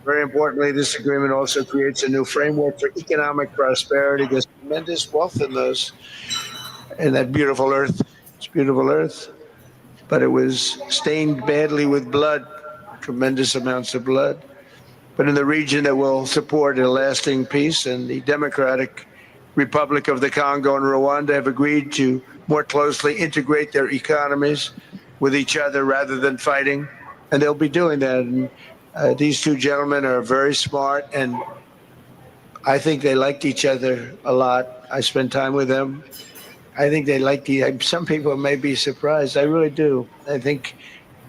Very importantly, this agreement also creates a new framework for economic prosperity. There's tremendous wealth in that beautiful earth. It's beautiful earth, but it was stained badly with blood, tremendous amounts of blood. But in the region that will support a lasting peace, and the Democratic Republic of the Congo and Rwanda have agreed to more closely integrate their economies with each other rather than fighting, and they'll be doing that. And these two gentlemen are very smart, and I think they liked each other a lot. I spent time with them. I think they liked some people may be surprised. I really do. I think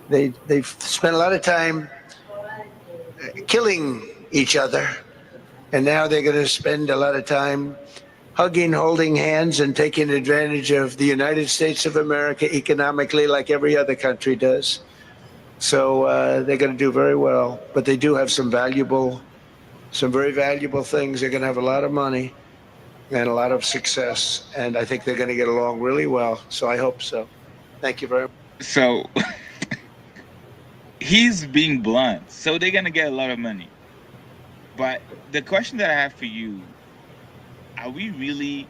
they've spent a lot of time killing each other, and now they're going to spend a lot of time hugging, holding hands, and taking advantage of the United States of America economically like every other country does. So they're going to do very well, but they do have some very valuable things. They're going to have a lot of money and a lot of success, and I think they're going to get along really well. So I hope so. Thank you very much. So he's being blunt. So they're going to get a lot of money. But the question that I have for you, are we really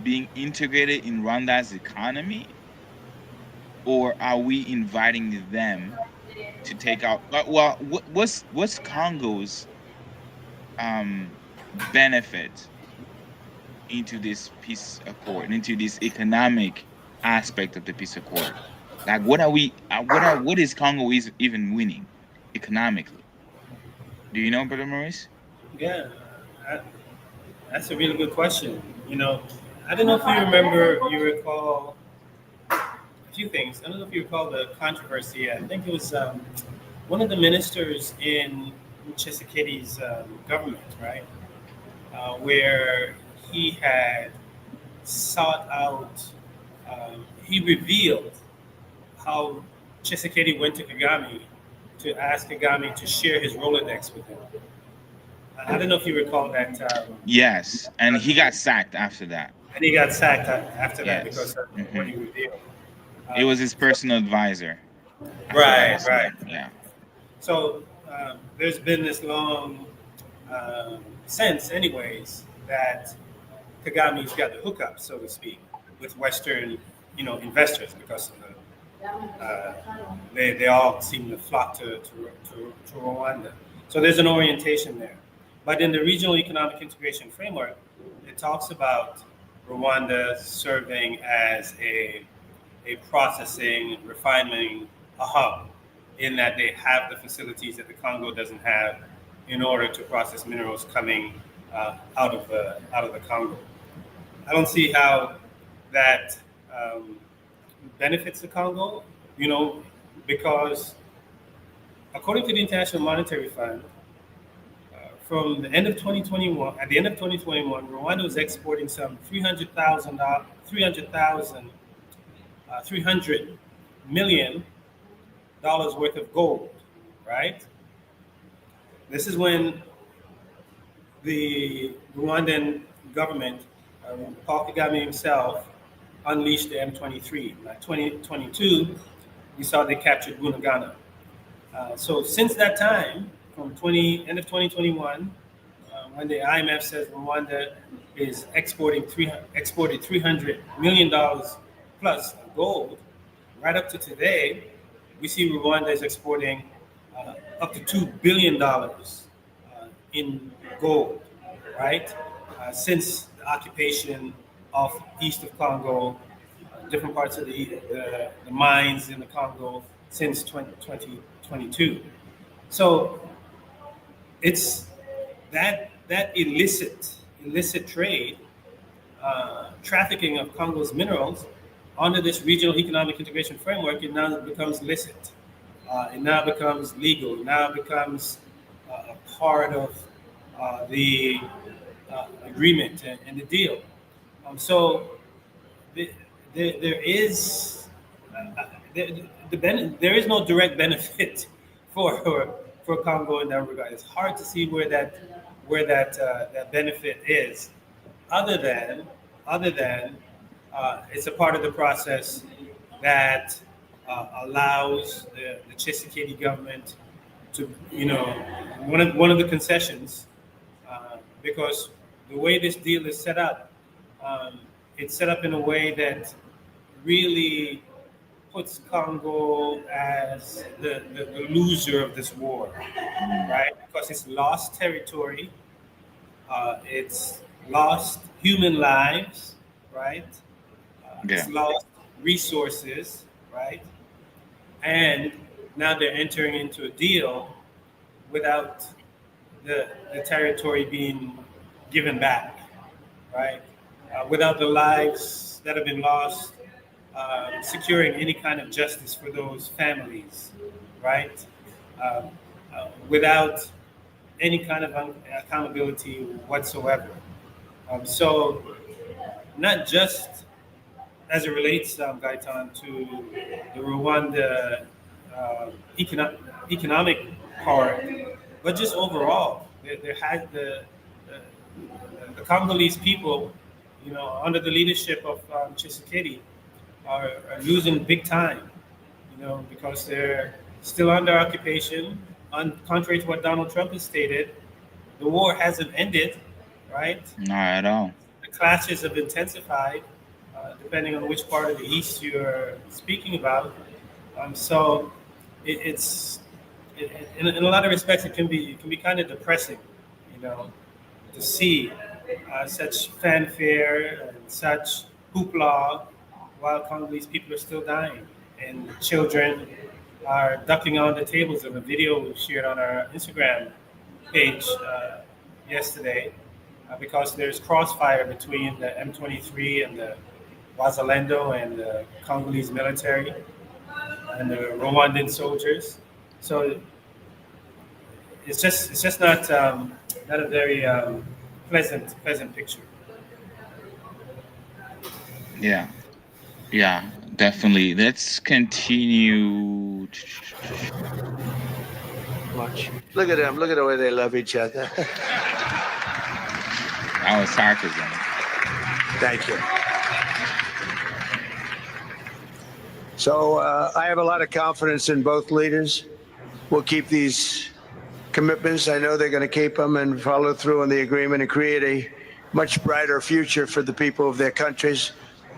being integrated in Rwanda's economy? Or are we inviting them to take out? Well, what's Congo's benefit into this peace accord, into this economic aspect of the peace accord? Like, what is Congo even winning economically? Do you know, Brother Maurice? Yeah, that's a really good question. I don't know if you recall a few things. I don't know if you recall the controversy. I think it was one of the ministers in Tshisekedi's government, right, where he had sought out, he revealed how Tshisekedi went to Kagame to ask Kagame to share his Rolodex with him. I don't know if you recall that. Yes, and he got sacked after that. And he got sacked after that because of what he revealed. It was his personal advisor. Right. Yeah. So there's been this long sense, anyways, that Kagame's got the hookup, so to speak, with Western, investors because of they all seem to flock to Rwanda. So there's an orientation there. But in the regional economic integration framework, it talks about Rwanda serving as a processing, refining, a hub, in that they have the facilities that the Congo doesn't have in order to process minerals coming out of the Congo. I don't see how that benefits the Congo, because according to the International Monetary Fund, from the end of 2021, at the end of 2021, Rwanda was exporting some $300 million worth of gold, right? This is when the Rwandan government, Paul Kagame himself, unleashed the M23. By 2022, we saw they captured Bunagana. So since that time, from end of 2021, when the IMF says Rwanda is exported $300 million plus of gold, right up to today, we see Rwanda is exporting up to $2 billion in gold, right? Since the occupation of east of Congo, different parts of the mines in the Congo since 2022. So it's that illicit trade, trafficking of Congo's minerals under this regional economic integration framework, it now becomes licit. It now becomes legal. It now becomes a part of the agreement and the deal. So there is no direct benefit for Congo in that regard. It's hard to see where that benefit is, other than it's a part of the process that allows the Tshisekedi government to, one of the concessions, because the way this deal is set up, it's set up in a way that really puts Congo as the loser of this war, right? Because it's lost territory, it's lost human lives, right? It's lost resources, right? And now they're entering into a deal without the territory being given back, right? Without the lives that have been lost, securing any kind of justice for those families, right? Without any kind of accountability whatsoever. So not just as it relates, Gaetan, to the Rwanda economic part, but just overall, there has the Congolese people, under the leadership of Tshisekedi, are losing big time, because they're still under occupation. Contrary to what Donald Trump has stated, the war hasn't ended, right? Not at all. The clashes have intensified, depending on which part of the East you're speaking about. So it's in a lot of respects, it can be kind of depressing, to see such fanfare and such hoopla while Congolese people are still dying and children are ducking on the tables. Of a video we shared on our Instagram page yesterday, because there's crossfire between the M23 and the Wazalendo and the Congolese military and the Rwandan soldiers. So it's just not a very pleasant picture. Yeah, definitely. Let's continue. Watch. Look at them. Look at the way they love each other. That was sarcasm. Thank you. So I have a lot of confidence in both leaders. We'll keep these commitments. I know they're going to keep them and follow through on the agreement and create much brighter future for the people of their countries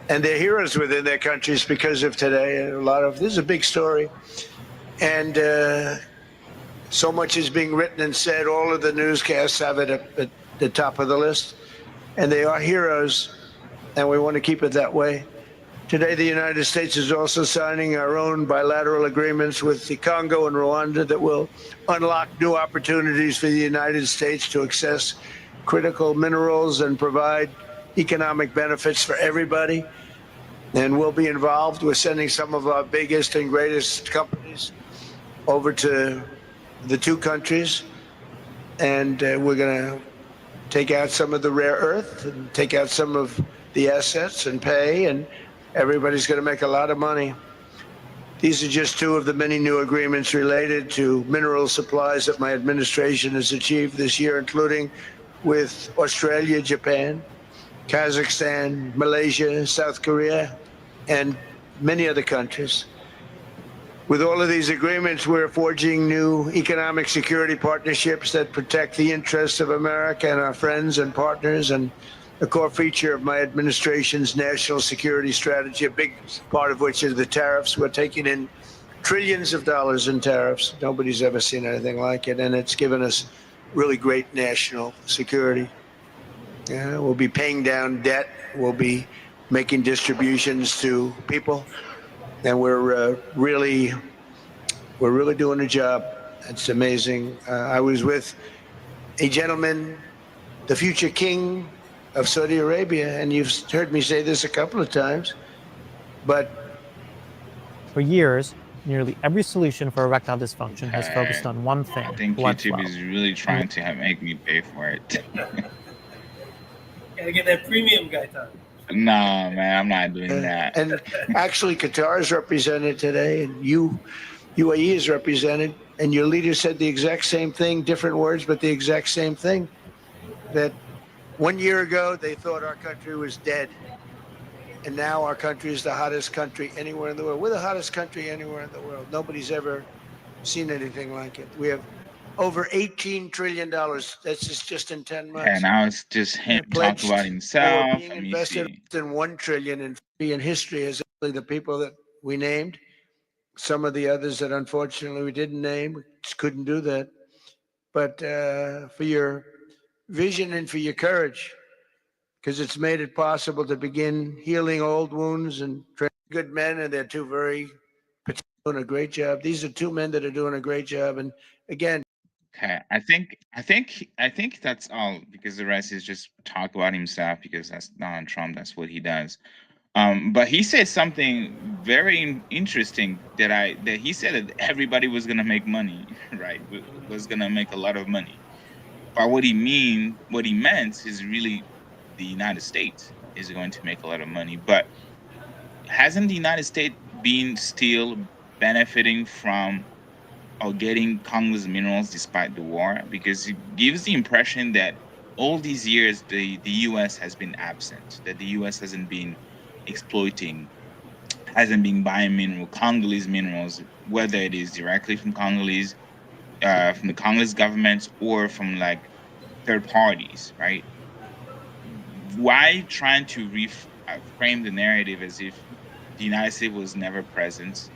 and their heroes within their countries because of today. And this is a big story. And so much is being written and said. All of the newscasts have it at the top of the list. And they are heroes, and we want to keep it that way. Today, the United States is also signing our own bilateral agreements with the Congo and Rwanda that will unlock new opportunities for the United States to access critical minerals and provide economic benefits for everybody. And we'll be involved. We're sending some of our biggest and greatest companies over to the two countries, and we're going to take out some of the rare earth and take out some of the assets and pay, and everybody's going to make a lot of money. These are just two of the many new agreements related to mineral supplies that my administration has achieved this year, including with Australia, Japan, Kazakhstan, Malaysia, South Korea, and many other countries. With all of these agreements, we're forging new economic security partnerships that protect the interests of America and our friends and partners, and a core feature of my administration's national security strategy, a big part of which is the tariffs. We're taking in trillions of dollars in tariffs. Nobody's ever seen anything like it, and it's given us really great national security. We'll be paying down debt. We'll be making distributions to people. And we're really doing a job. It's amazing. I was with a gentleman, the future king of Saudi Arabia, and you've heard me say this a couple of times, but for years, nearly every solution for erectile dysfunction has focused on one thing. I think YouTube is really trying to make me pay for it. Gotta get that premium guy time. No, man, I'm not doing that. And actually, Qatar is represented today, and UAE is represented, and your leader said the exact same thing, different words, but the exact same thing, that 1 year ago, they thought our country was dead, and now our country is the hottest country anywhere in the world. We're the hottest country anywhere in the world. Nobody's ever seen anything like it. We have over $18 trillion. That's just in 10 months. And now it's just him talking about himself. Being invested in $1 trillion in history is the people that we named. Some of the others that unfortunately we didn't name, we just couldn't do that. But for your vision and for your courage, because it's made it possible to begin healing old wounds and train good men, and they're two very doing a great job. These are two men that are doing a great job, and again. Okay, I think that's all, because the rest is just talk about himself, because that's Donald Trump. That's what he does. But he said something very interesting that he said that everybody was gonna make money, right? Was gonna make a lot of money. But what he meant is really the United States is going to make a lot of money. But hasn't the United States been still benefiting from or getting Congo's minerals despite the war? Because it gives the impression that all these years the U.S. has been absent, that the U.S. hasn't been exploiting, hasn't been buying Congolese minerals, whether it is directly from Congolese, from the Congolese government, or from like third parties, right? Why trying to frame the narrative as if the United States was never present,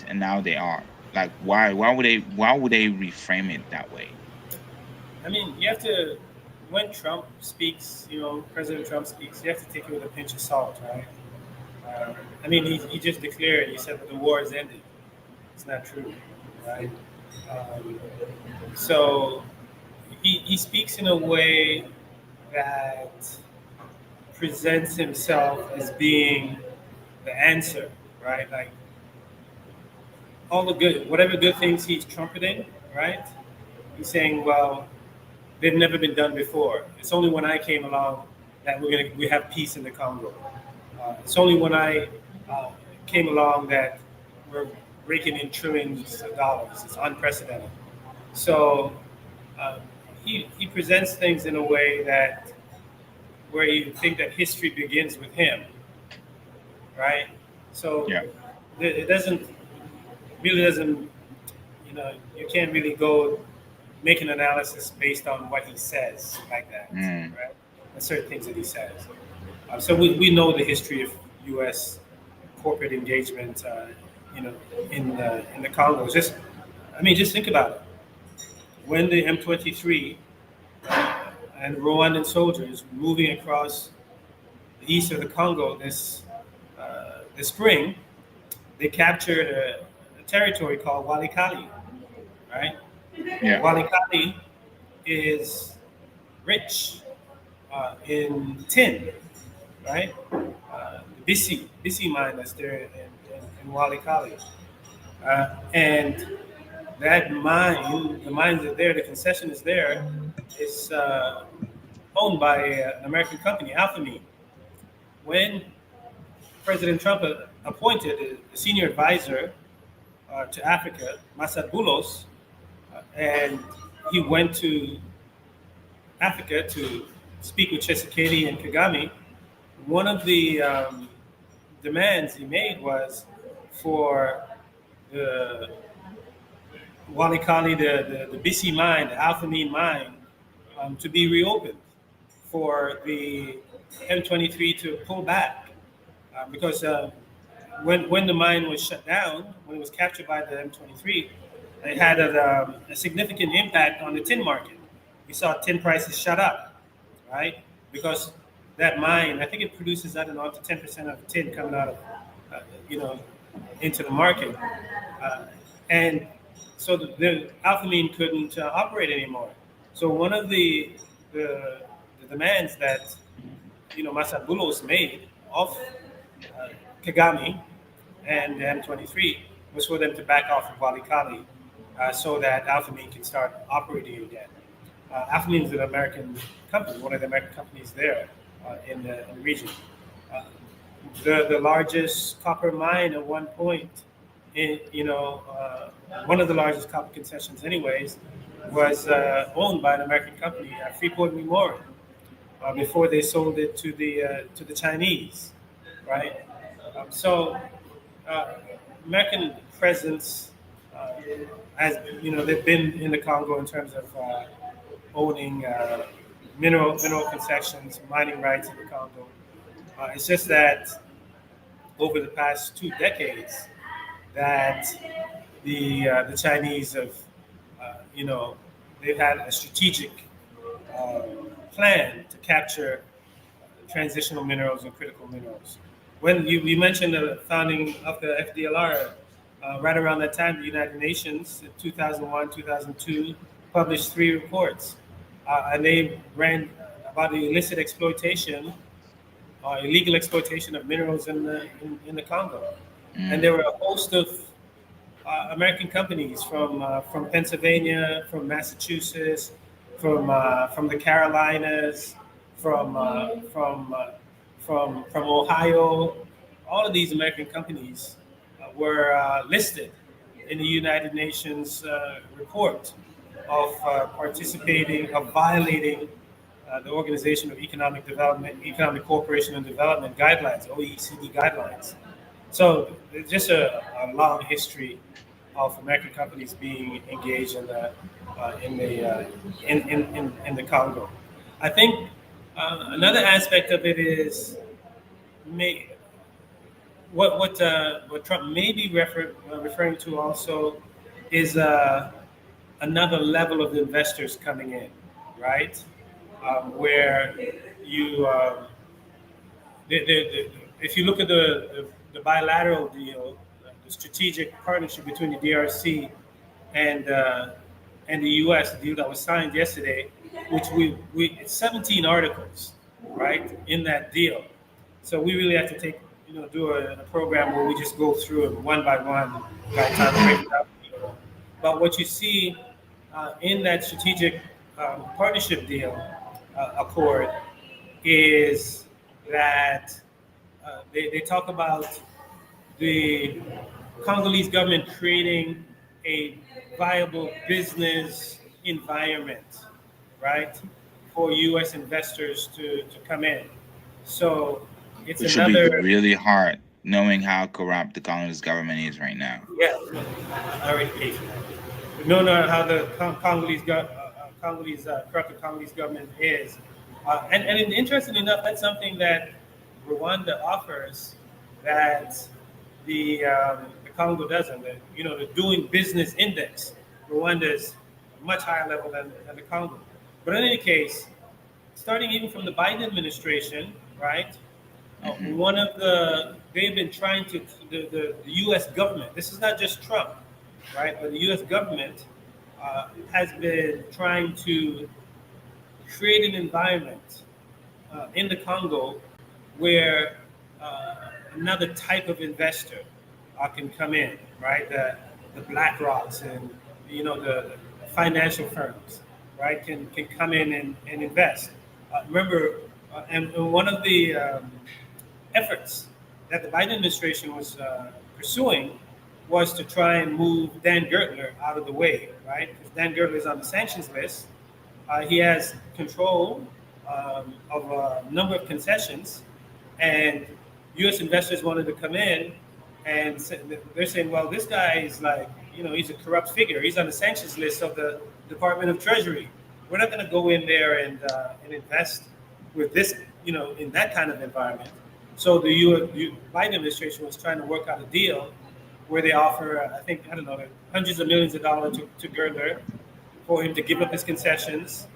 and now they are? Like, why would they reframe it that way? I mean, you have to, when Trump speaks, President Trump speaks, you have to take it with a pinch of salt, right? I mean, he just declared, he said that the war is ended. It's not true, right? So he speaks in a way that presents himself as being the answer, right? Like, whatever good things he's trumpeting, right? He's saying, well, they've never been done before. It's only when I came along that we have peace in the Congo. It's only when I came along that we're raking in trillions of dollars. It's unprecedented. So he presents things in a way where you think that history begins with him, right? So it doesn't, you can't really go make an analysis based on what he says like that, right? certain things that he says. So we know the history of U.S. corporate engagement, in the Congo. Just think about it. When the M23 and Rwandan soldiers were moving across the east of the Congo this spring, they captured a territory called Walikali, right? Yeah. Walikali is rich in tin, right? The Bisi mine that's there in Walikali. And that mine, the mines are there, the concession is there, is owned by an American company, Alphamine. When President Trump appointed a senior advisor to Africa, Masad Boulos, and he went to Africa to speak with Tshisekedi and Kagame, one of the demands he made was for the Walikali, the Bisi mine, the Alphamine mine, to be reopened, for the M23 to pull back, because when the mine was shut down, when it was captured by the M23, it had a significant impact on the tin market. We saw tin prices shut up, right? Because that mine, I think it produces, I don't know, up to 10% of tin coming out of, into the market. And so the Alphamine couldn't operate anymore. So one of the demands that, Masad Boulos made of Kagame and the M23 was for them to back off of Walikali, so that Alphamine can start operating again. Alphamine is an American company, one of the American companies there in the region. The largest copper mine at one point, one of the largest copper concessions anyways, was owned by an American company, Freeport Memorial, before they sold it to the Chinese, right? So American presence, as they've been in the Congo in terms of owning mineral concessions, mining rights in the Congo. It's just that over the past 2 decades, that the Chinese have, they've had a strategic plan to capture transitional minerals and critical minerals. When you mentioned the founding of the FDLR, right around that time, the United Nations in 2001, 2002 published 3 reports, and they ran about the illicit exploitation, illegal exploitation of minerals in the Congo. And there were a host of American companies from Pennsylvania, from Massachusetts, from the Carolinas, from Ohio. All of these American companies were listed in the United Nations report of violating the Organization of Economic Development, Economic Cooperation and Development guidelines, OECD guidelines. So there's just a long history of American companies being engaged in the Congo. I think another aspect of it is what Trump may be referring to also is another level of investors coming in, right? Where you, if you look at the bilateral deal, the strategic partnership between the DRC and the U.S., the deal that was signed yesterday, which it's 17 articles, right, in that deal. So we really have to do a program where we just go through it one by one, by time to break it up. But what you see in that strategic partnership deal accord is that they talk about the Congolese government creating a viable business environment, right, for U.S. investors to come in. So it's Which another. should be really hard, knowing how corrupt the Congolese government is right now. Yeah, I already paid for that. We know how the Congolese corrupt Congolese government is. And interestingly enough, that's something that Rwanda offers that the Congo doesn't. The doing business index, Rwanda is a much higher level than the Congo. But in any case, starting even from the Biden administration, right? One of they've been trying to, the U.S. government, this is not just Trump, right? But the U.S. government has been trying to create an environment in the Congo where another type of investor can come in, right? The Black Rocks and the financial firms, right, can come in and invest. Remember, and one of the efforts that the Biden administration was pursuing was to try and move Dan Gertler out of the way, right? Because Dan Gertler is on the sanctions list. He has control of a number of concessions, and U.S. investors wanted to come in, and they're saying, well, this guy is like, he's a corrupt figure. He's on the sanctions list of the Department of Treasury. We're not going to go in there and invest with this, in that kind of environment. So the Biden administration was trying to work out a deal where they offer, hundreds of millions of dollars to Gertler for him to give up his concessions,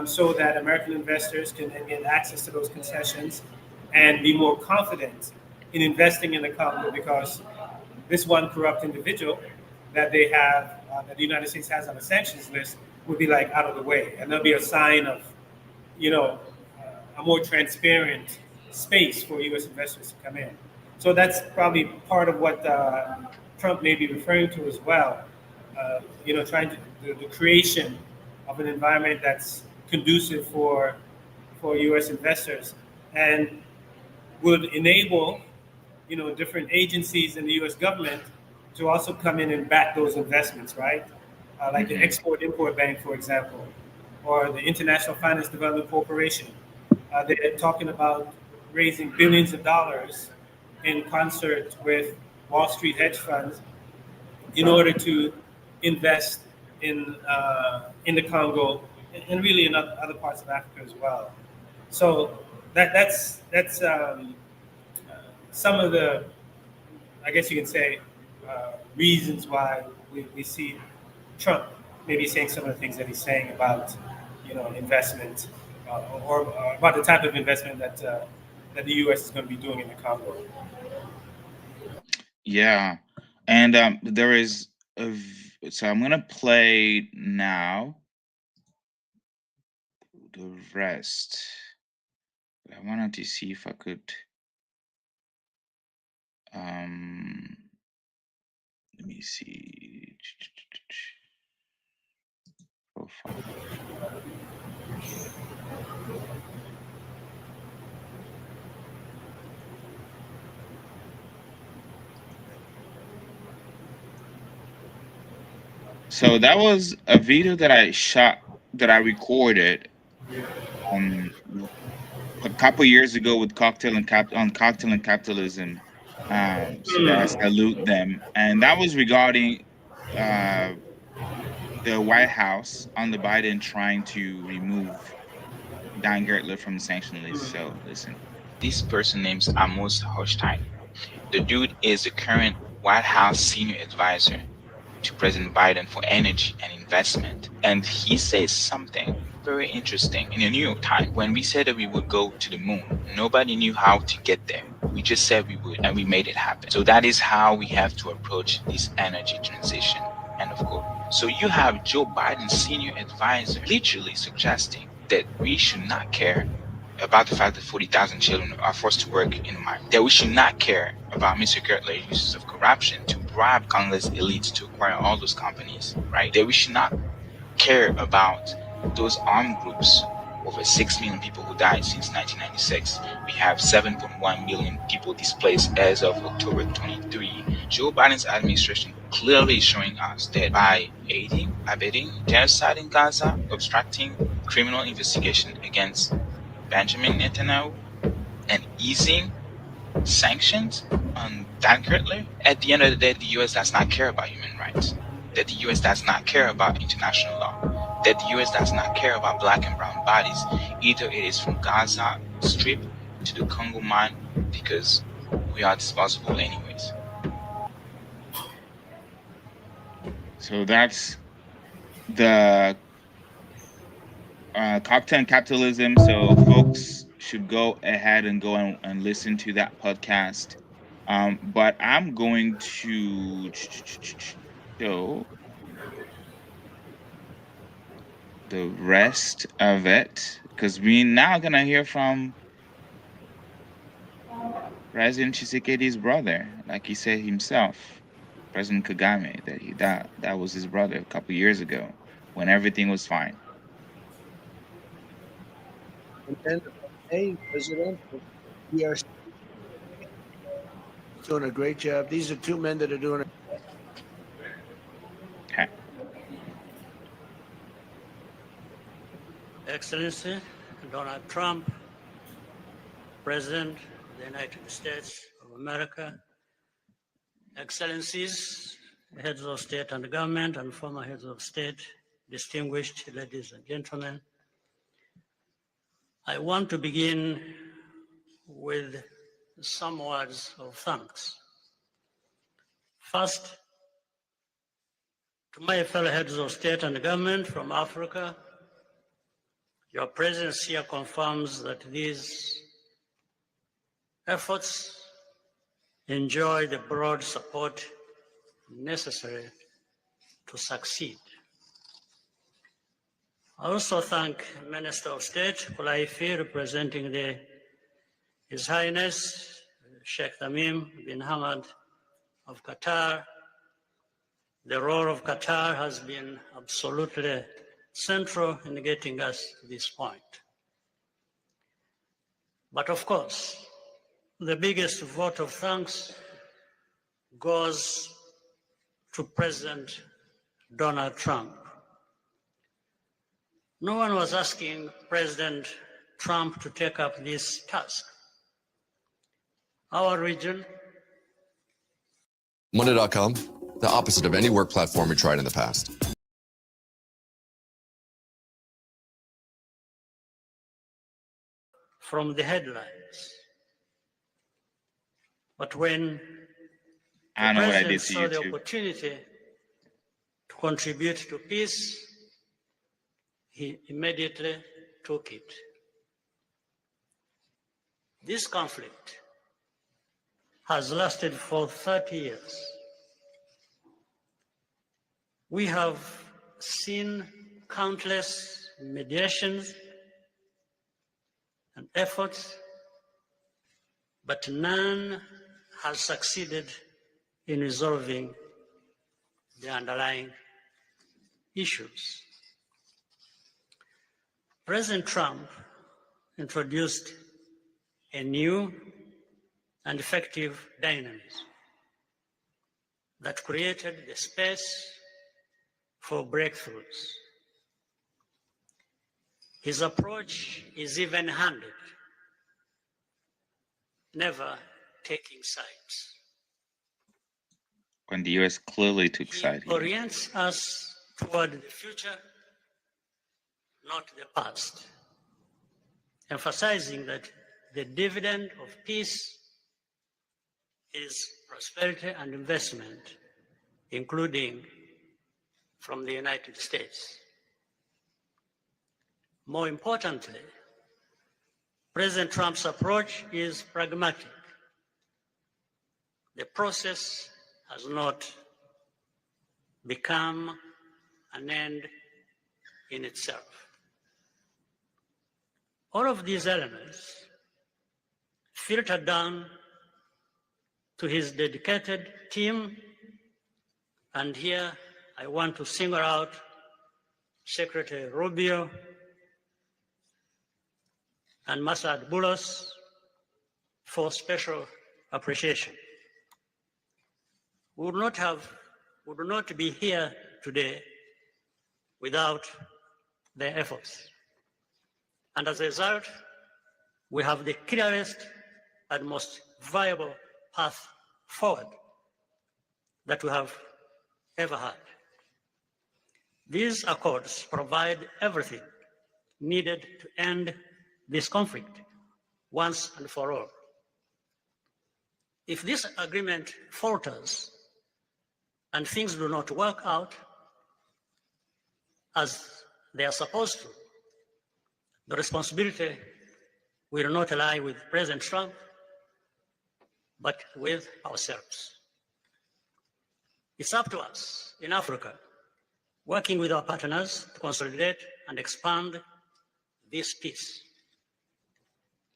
so that American investors can then get access to those concessions and be more confident in investing in the Congo, because this one corrupt individual that they have, that the United States has on the sanctions list, would be like out of the way, and there'll be a sign of, a more transparent space for U.S. investors to come in. So that's probably part of what Trump may be referring to as well. Trying to the creation of an environment that's conducive for U.S. investors, and would enable different agencies in the U.S. government to also come in and back those investments, right? Like the Export-Import Bank, for example, or the International Finance Development Corporation. They're talking about raising billions of dollars in concert with Wall Street hedge funds in order to invest in the Congo and really in other parts of Africa as well. So that's some of the, I guess you can say, reasons why we see Trump maybe saying some of the things that he's saying about investment, or about the type of investment that the U.S. is going to be doing in the Congo. Yeah, and there is so I'm gonna play now the rest. I wanted to see if I could let me see profile. So that was a video that I recorded a couple years ago with Cocktail and Capitalism. So that I salute them, and that was regarding the White House under Biden trying to remove Dan Gertler from the sanction list. So listen, this person named Amos Hochstein. The dude is the current White House senior advisor to President Biden for energy and investment. And he says something very interesting in the New York Times. When we said that we would go to the moon, nobody knew how to get there. We just said we would, and we made it happen. So that is how we have to approach this energy transition. End of quote. So you have Joe Biden's senior advisor literally suggesting that we should not care about the fact that 40,000 children are forced to work in a mine, that we should not care about Mr. Gertler's uses of corruption to bribe Congolese elites to acquire all those companies, right? That we should not care about those armed groups. Over 6 million people who died since 1996. We have 7.1 million people displaced as of October 23. Joe Biden's administration clearly is showing us that by abetting genocide in Gaza, obstructing criminal investigation against Benjamin Netanyahu, and easing sanctions on Dan Gertler, at the end of the day, the U.S. does not care about human rights. That the U.S. does not care about international law. that the US does not care about black and brown bodies. Either it is from Gaza Strip to the Congo mine, because we are disposable anyways. So that's the cocktail and capitalism. So folks should go ahead and go and listen to that podcast. But I'm going to show the rest of it, because we now gonna hear from President Tshisekedi's brother, like he said himself, President Kagame, that was his brother a couple years ago when everything was fine. And then the president of DRC doing a great job. These are two men that are doing it. Okay. Excellency Donald Trump, President of the United States of America, Excellencies, heads of state and government and former heads of state, distinguished ladies and gentlemen, I want to begin with some words of thanks. First, to my fellow heads of state and government from Africa, your presence here confirms that these efforts enjoy the broad support necessary to succeed. I also thank Minister of State Kulaifi, representing His Highness Sheikh Tamim bin Hamad of Qatar. The role of Qatar has been absolutely central in getting us to this point. But of course, the biggest vote of thanks goes to President Donald Trump. No one was asking President Trump to take up this task. Our region. Monday.com, the opposite of any work platform we tried in the past. From the headlines. But when the president saw the opportunity to contribute to peace, he immediately took it. This conflict has lasted for 30 years. We have seen countless mediations and efforts, but none has succeeded in resolving the underlying issues. President Trump introduced a new and effective dynamism that created the space for breakthroughs. His approach is even-handed, never taking sides. When the US clearly took sides. He orients us toward the future, not the past, emphasizing that the dividend of peace is prosperity and investment, including from the United States. More importantly, President Trump's approach is pragmatic. The process has not become an end in itself. All of these elements filter down to his dedicated team, and here I want to single out Secretary Rubio and Masad Boulos for special appreciation. We would not be here today without their efforts. And as a result, we have the clearest and most viable path forward that we have ever had. These accords provide everything needed to end this conflict once and for all. If this agreement falters and things do not work out as they are supposed to, the responsibility will not lie with President Trump, but with ourselves. It's up to us in Africa, working with our partners to consolidate and expand this peace.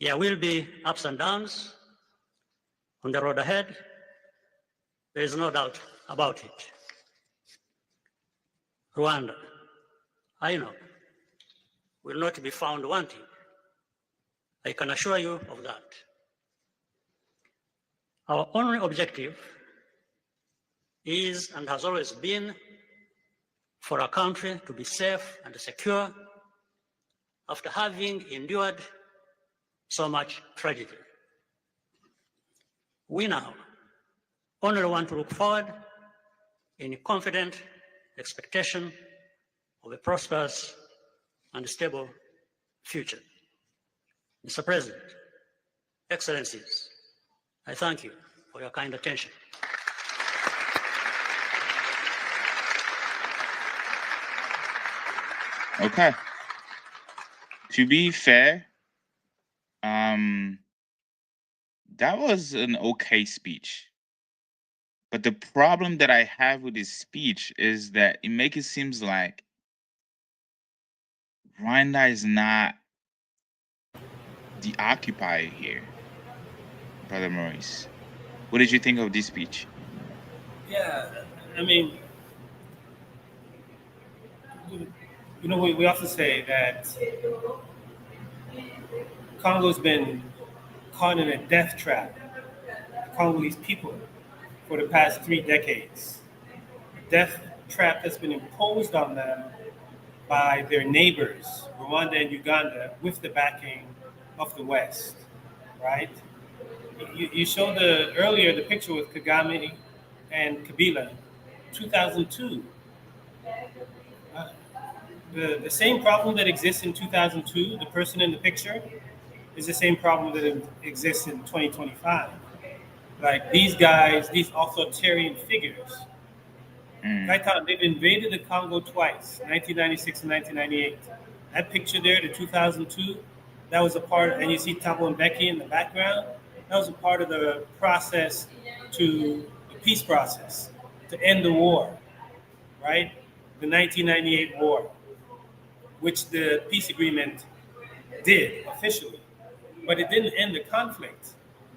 There will be ups and downs on the road ahead. There is no doubt about it. Rwanda, I know, will not be found wanting. I can assure you of that. Our only objective is and has always been for our country to be safe and secure after having endured so much tragedy. We now only want to look forward in confident expectation of a prosperous and stable future. Mr. President, Excellencies, I thank you for your kind attention. Okay. To be fair, that was an okay speech. But the problem that I have with his speech is that it makes it seem like Rwanda is not the occupier here, Brother Maurice. What did you think of this speech? Yeah, I mean, you know, we often say that Congo's been caught in a death trap, the Congolese people, for the past 3 decades. A death trap that's been imposed on them by their neighbors, Rwanda and Uganda, with the backing of the West, right? You showed earlier the picture with Kagame and Kabila, 2002. The same problem that exists in 2002, the person in the picture, is the same problem that exists in 2025. Like these guys, these authoritarian figures, they've invaded the Congo twice, 1996 and 1998. That picture there, the 2002, that was a part, and you see Thabo Mbeki in the background, that was a part of the process the peace process, to end the war, right? The 1998 war, which the peace agreement did officially. But it didn't end the conflict,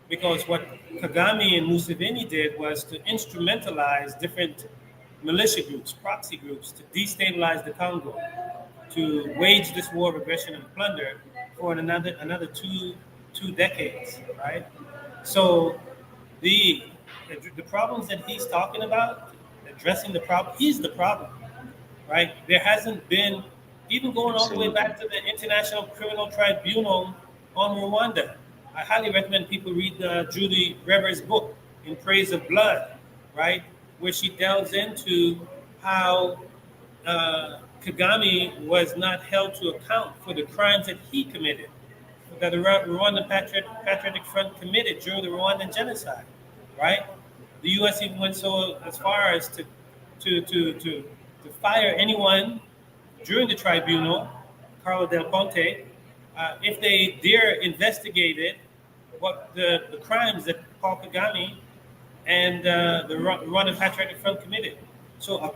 because what Kagame and Museveni did was to instrumentalize different militia groups, proxy groups, to destabilize the Congo, to wage this war of aggression and plunder for another two decades, right? So the problems that he's talking about, addressing the problem, is the problem, right? There hasn't been, even going all the way back to the International Criminal Tribunal on Rwanda. I highly recommend people read Julie Reber's book, In Praise of Blood, right? Where she delves into how Kagame was not held to account for the crimes that he committed, that the Rwandan Patriotic Front committed during the Rwandan genocide, right? The U.S. even went so as far as to fire anyone during the tribunal, Carlo Del Ponte, if they dare investigated what the crimes that Paul Kagame and the Rwandan Patriotic Front committed. So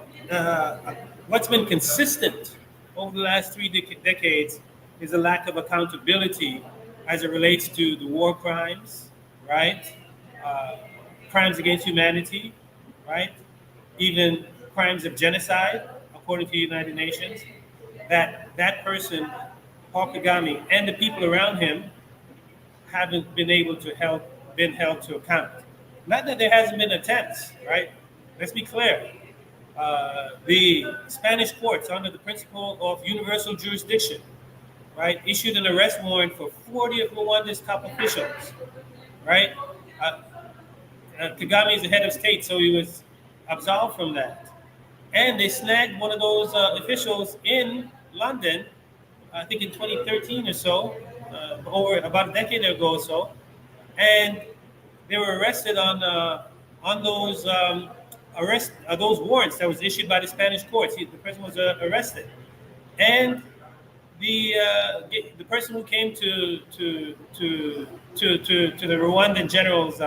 what's been consistent over the last 3 decades is a lack of accountability as it relates to the war crimes, right? Crimes against humanity, right? Even crimes of genocide, according to the United Nations. That person, Paul Kagame, and the people around him haven't been able to been held to account. Not that there hasn't been attempts, right? Let's be clear. The Spanish courts, under the principle of universal jurisdiction, right, issued an arrest warrant for 40 of Rwanda's top officials, right? Kagame is the head of state, so he was absolved from that. and they snagged one of those officials in London, I think in 2013 or so, over about a decade ago or so, and they were arrested on those those warrants that was issued by the Spanish courts. The person was arrested, and the person who came to the Rwandan general's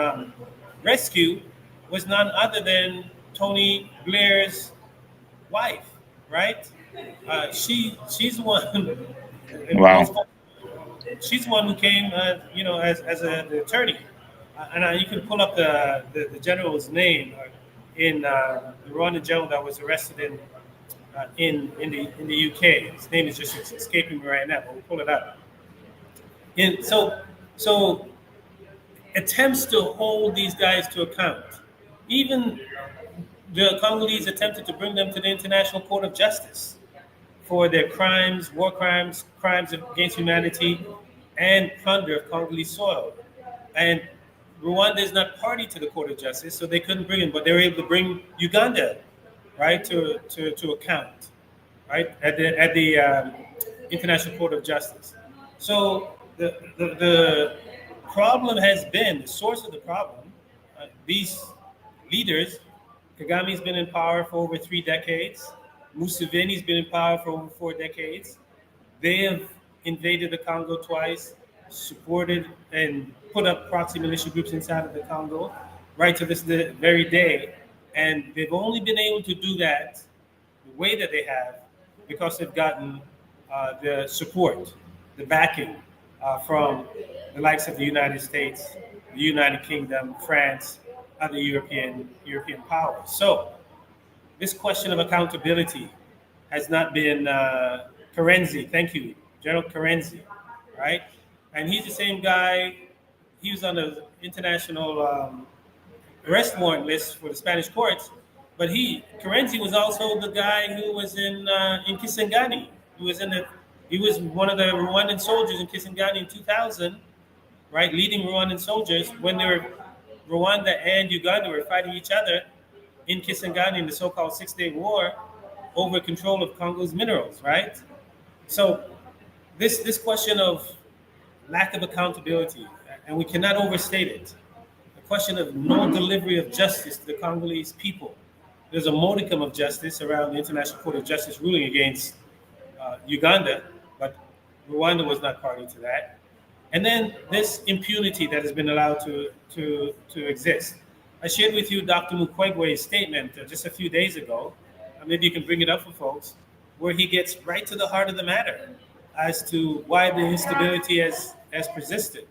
rescue was none other than Tony Blair's wife, right? She's the one. Wow. She's the one who came, as an attorney, and you can pull up the general's name in the Rwandan general that was arrested in the UK. His name is just escaping me right now, but we'll pull it up. And so attempts to hold these guys to account. Even the Congolese attempted to bring them to the International Court of Justice for their crimes, war crimes, crimes against humanity, and plunder of Congolese soil. And Rwanda is not party to the Court of Justice, so they couldn't bring him, but they were able to bring Uganda, right, to account, right, at the International Court of Justice. So the problem has been, the source of the problem, these leaders, Kagame's been in power for over 3 decades. Museveni's been in power for over 4 decades. They have invaded the Congo twice, supported and put up proxy militia groups inside of the Congo, right to this very day. And they've only been able to do that the way that they have because they've gotten the support, the backing from the likes of the United States, the United Kingdom, France, other European powers. So this question of accountability has not been Karenzi. Thank you, General Karenzi, right? And he's the same guy. He was on the international arrest warrant list for the Spanish courts, but Karenzi was also the guy who was in Kisangani. He was one of the Rwandan soldiers in Kisangani in 2000, right? Leading Rwandan soldiers when Rwanda and Uganda were fighting each other in Kisangani in the so-called 6-day war over control of Congo's minerals, right? So this question of lack of accountability, and we cannot overstate it, the question of no delivery of justice to the Congolese people. There's a modicum of justice around the International Court of Justice ruling against Uganda, but Rwanda was not party to that. And then this impunity that has been allowed to exist. I shared with you Dr. Mukwege's statement just a few days ago. Maybe you can bring it up for folks, where he gets right to the heart of the matter as to why the instability has persisted,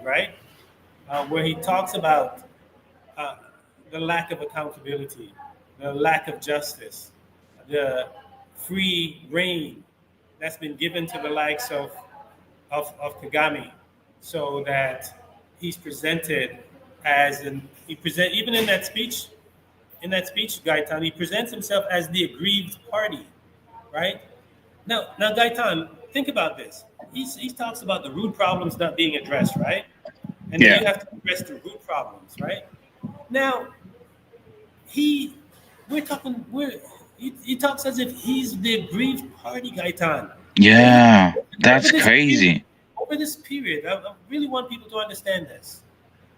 right? Where he talks about the lack of accountability, the lack of justice, the free reign that's been given to the likes of Kagame, so that he's presented as even in that speech, Gaitan, he presents himself as the aggrieved party, right? Now, Gaitan, think about this. He talks about the root problems not being addressed, right? And then you have to address the root problems, right? Now, he talks as if he's the aggrieved party, Gaitan. Yeah, that's crazy. Over this period, I really want people to understand this.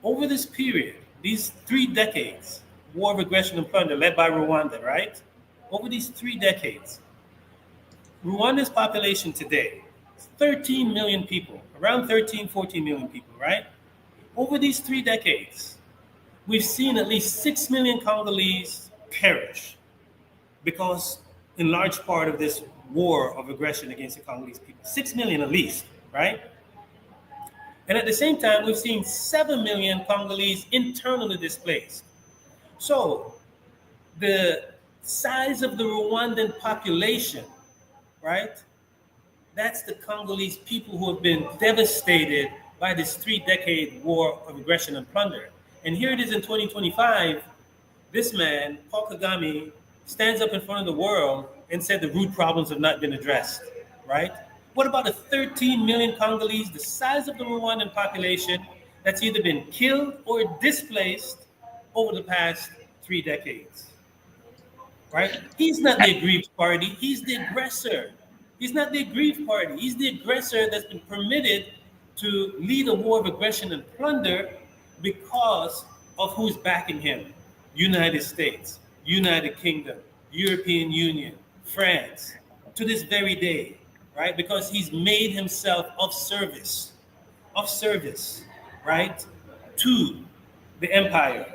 Over this period, these 3 decades, war of aggression and plunder led by Rwanda, right? Over these 3 decades, Rwanda's population today is 13 million people, around 13, 14 million people, right? Over these 3 decades, we've seen at least 6 million Congolese perish because in large part of this war of aggression against the Congolese people. 6 million at least, right? And at the same time, we've seen 7 million Congolese internally displaced. So the size of the Rwandan population, right? That's the Congolese people who have been devastated by this 3-decade war of aggression and plunder. And here it is in 2025, this man, Paul Kagame, stands up in front of the world and said the root problems have not been addressed, right? What about the 13 million Congolese, the size of the Rwandan population, that's either been killed or displaced over the past 3 decades? right? He's not the aggrieved party. He's the aggressor. He's not the aggrieved party. He's the aggressor that's been permitted to lead a war of aggression and plunder because of who's backing him. United States, United Kingdom, European Union, France, to this very day, right? Because he's made himself of service, right, to the empire,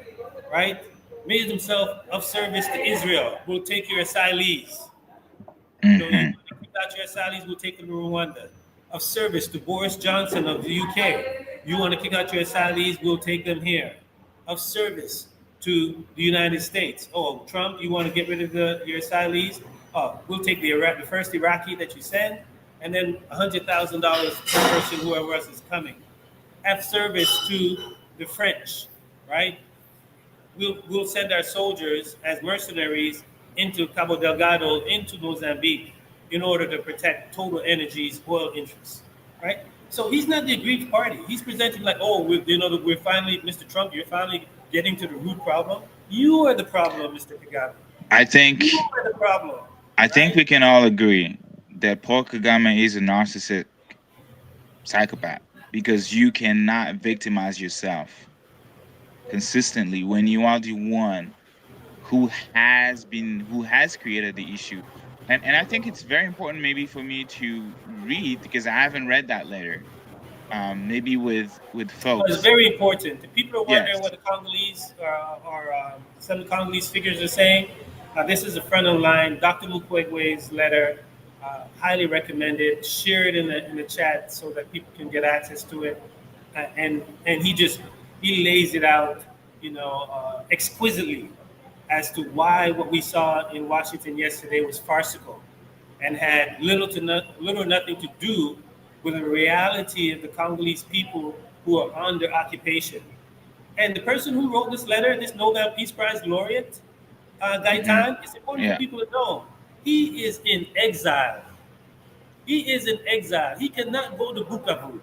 right? Made himself of service to Israel. We'll take your asylees. You know, you kick out your asylees, we'll take them to Rwanda. Of service to Boris Johnson of the UK. You want to kick out your asylees, we'll take them here. Of service to the United States. Oh, Trump, you want to get rid of your asylees? Oh, we'll take the first Iraqi that you send, and then $100,000 per person, whoever else is coming. Have service to the French, right? We'll send our soldiers as mercenaries into Cabo Delgado, into Mozambique, in order to protect Total Energy's oil interests, right? So he's not the aggrieved party. He's presenting like, oh, we're finally, Mr. Trump, you're finally getting to the root problem. You are the problem, Mr. Kagame. I think You are the problem. I think we can all agree that Paul Kagame is a narcissistic psychopath because you cannot victimize yourself consistently when you are the one who has created the issue. And I think it's very important maybe for me to read, because I haven't read that letter. Maybe with folks. It's very important. If people are wondering Yes. what the Congolese or some Congolese figures are saying, this is a front of line. Dr. Mukwegwe's letter, highly recommended. Share it in the chat so that people can get access to it. And he lays it out, exquisitely as to why what we saw in Washington yesterday was farcical and had little or nothing to do with the reality of the Congolese people who are under occupation. And the person who wrote this letter, this Nobel Peace Prize laureate, Gaitan, it's important for people to know he is in exile. He is in exile. He cannot go to Bukavu.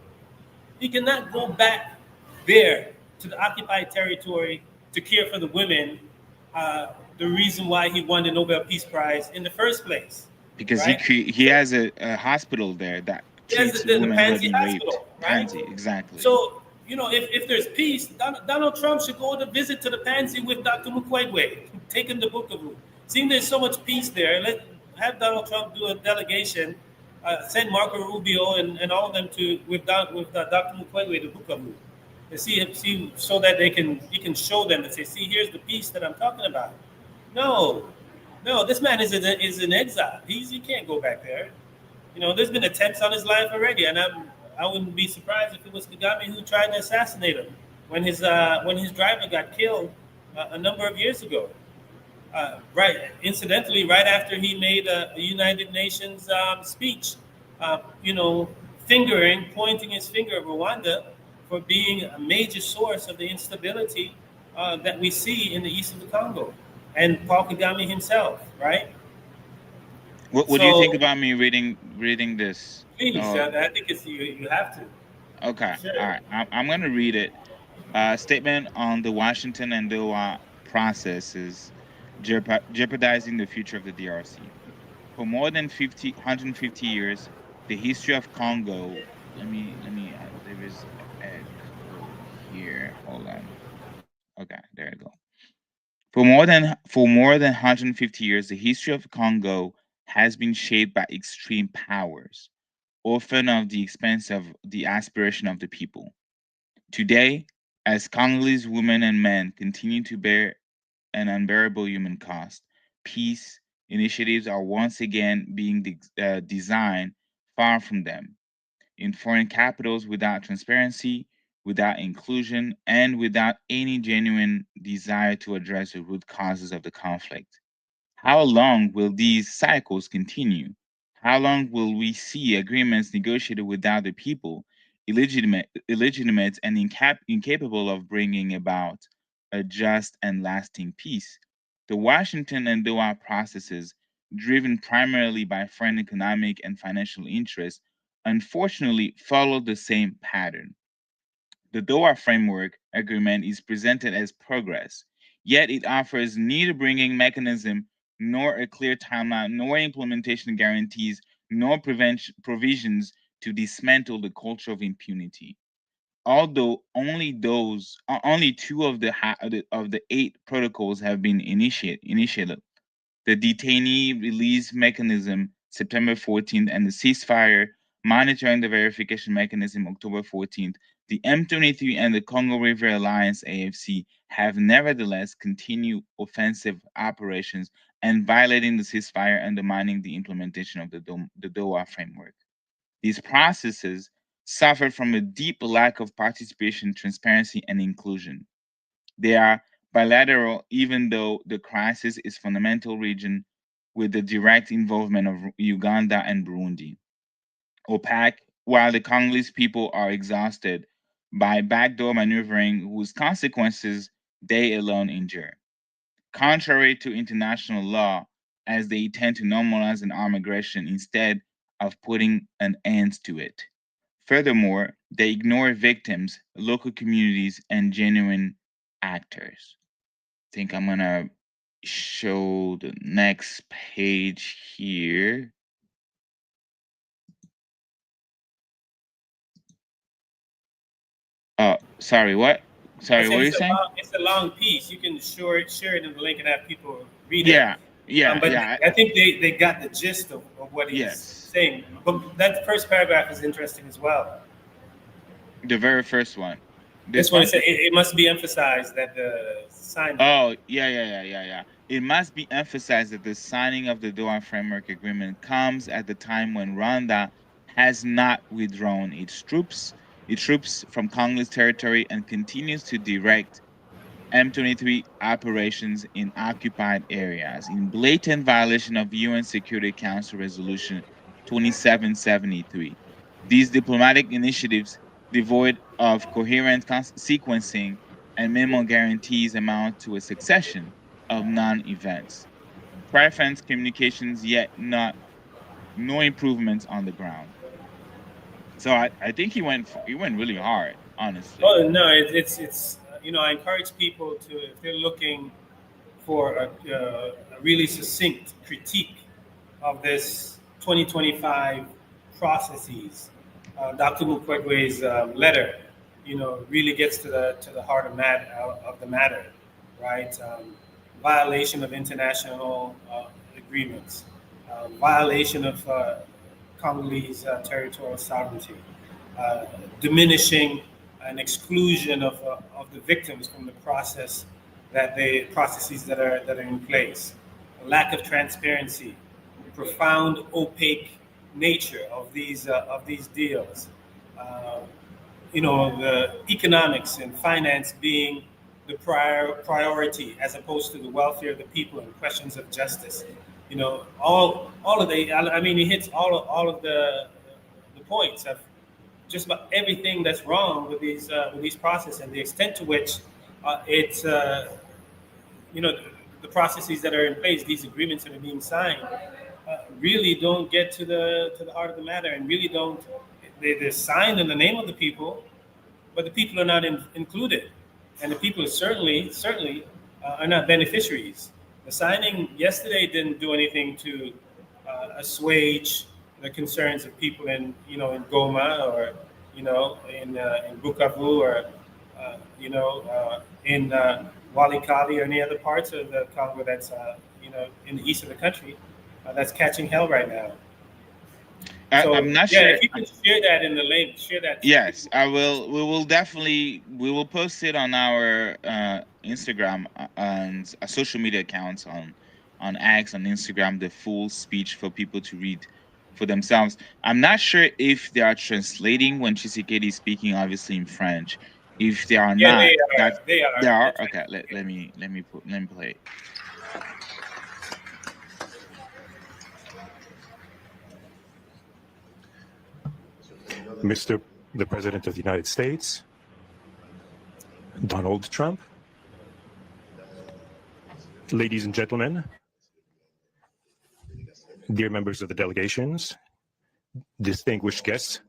He cannot go back there to the occupied territory to care for the women. The reason why he won the Nobel Peace Prize in the first place. Because right? he has a hospital there that treats the women who have Pansy been raped. Hospital, right? Pansy, exactly. So, if there's peace, Donald Trump should go to visit to the Pansy with Dr. Mukwege, take him to Bukavu. Seeing there's so much peace there, let have Donald Trump do a delegation, send Marco Rubio and all of them with Dr. Mukwege to Bukavu. And see so that he can show them and say, see, here's the peace that I'm talking about. No, this man is in exile. He can't go back there. There's been attempts on his life already, and I wouldn't be surprised if it was Kagame who tried to assassinate him when his driver got killed a number of years ago. Right, incidentally, right after he made a United Nations speech, pointing his finger at Rwanda for being a major source of the instability that we see in the east of the Congo, and Paul Kagame himself, right? What do you think about me reading this? Please, I think you have to. Okay, Sure. all right. I'm going to read it. Statement on the Washington and Doha processes jeopardizing the future of the DRC. For more than 150 years, the history of Congo. Let me. There is echo here. Hold on. Okay, there you go. For more than 150 years, the history of Congo has been shaped by extreme powers, often at the expense of the aspiration of the people. Today, as Congolese women and men continue to bear an unbearable human cost, peace initiatives are once again being designed far from them, in foreign capitals without transparency, without inclusion, and without any genuine desire to address the root causes of the conflict. How long will these cycles continue? How long will we see agreements negotiated without the people, illegitimate and incapable of bringing about a just and lasting peace? The Washington and Doha processes, driven primarily by foreign economic and financial interests, unfortunately follow the same pattern. The Doha Framework Agreement is presented as progress, yet it offers neither bringing mechanism nor a clear timeline, nor implementation guarantees, nor provisions to dismantle the culture of impunity. Although only two of the 8 protocols have been initiated, the detainee release mechanism September 14th and the ceasefire monitoring the verification mechanism October 14th, the M23 and the Congo River Alliance AFC have nevertheless continued offensive operations and violating the ceasefire, undermining the implementation of the Doha framework. These processes suffered from a deep lack of participation, transparency, and inclusion. They are bilateral, even though the crisis is fundamental region with the direct involvement of Uganda and Burundi. Opaque, while the Congolese people are exhausted by backdoor maneuvering whose consequences they alone endure. Contrary to international law, as they tend to normalize an armed aggression instead of putting an end to it. Furthermore, they ignore victims, local communities, and genuine actors. I think I'm gonna show the next page here. Oh, sorry, what? Sorry, what are you saying? It's a long piece. You can share it in the link and have people read Yeah, it. yeah, But yeah. I think they got the gist of what he's saying. But that first paragraph is interesting as well. The very first one. This one, it must be emphasized that the signing. Oh, yeah. It must be emphasized that the signing of the Doha Framework Agreement comes at the time when Rwanda has not withdrawn its troops from Congolese territory and continues to direct M23 operations in occupied areas in blatant violation of UN Security Council Resolution 2773. These diplomatic initiatives, devoid of coherent sequencing and minimal guarantees, amount to a succession of non-events. Preference communications, yet no improvements on the ground. So I think he went really hard, honestly. Oh no, it's I encourage people to, if they're looking for a really succinct critique of this 2025 processes, Dr. Mukwege's letter, really gets to the heart of the matter, right? Violation of international agreements, violation of Congolese territorial sovereignty, diminishing and exclusion of the victims from the processes that are in place, a lack of transparency, profound opaque nature of these deals. The economics and finance being the priority as opposed to the welfare of the people and questions of justice. All of the. I mean, he hits all of the points of just about everything that's wrong with these processes and the extent to which it's the processes that are in place, these agreements that are being signed, really don't get to the heart of the matter, and really don't. They're signed in the name of the people, but the people are not included, and the people certainly are not beneficiaries. The signing yesterday didn't do anything to assuage the concerns of people in Goma, or in Bukavu, or in Walikale, or any other parts of the Congo that's in the east of the country that's catching hell right now. I'm not sure. If you can share that in the link, share that. Yes, I will. We will post it on our Instagram and social media accounts on X, on Instagram, the full speech for people to read for themselves. I'm not sure if they are translating when Tshisekedi is speaking, obviously in French. If they are not, they are. They are. Okay, let me play. Mr. the President of the United States, Donald Trump, ladies and gentlemen, dear members of the delegations, distinguished guests,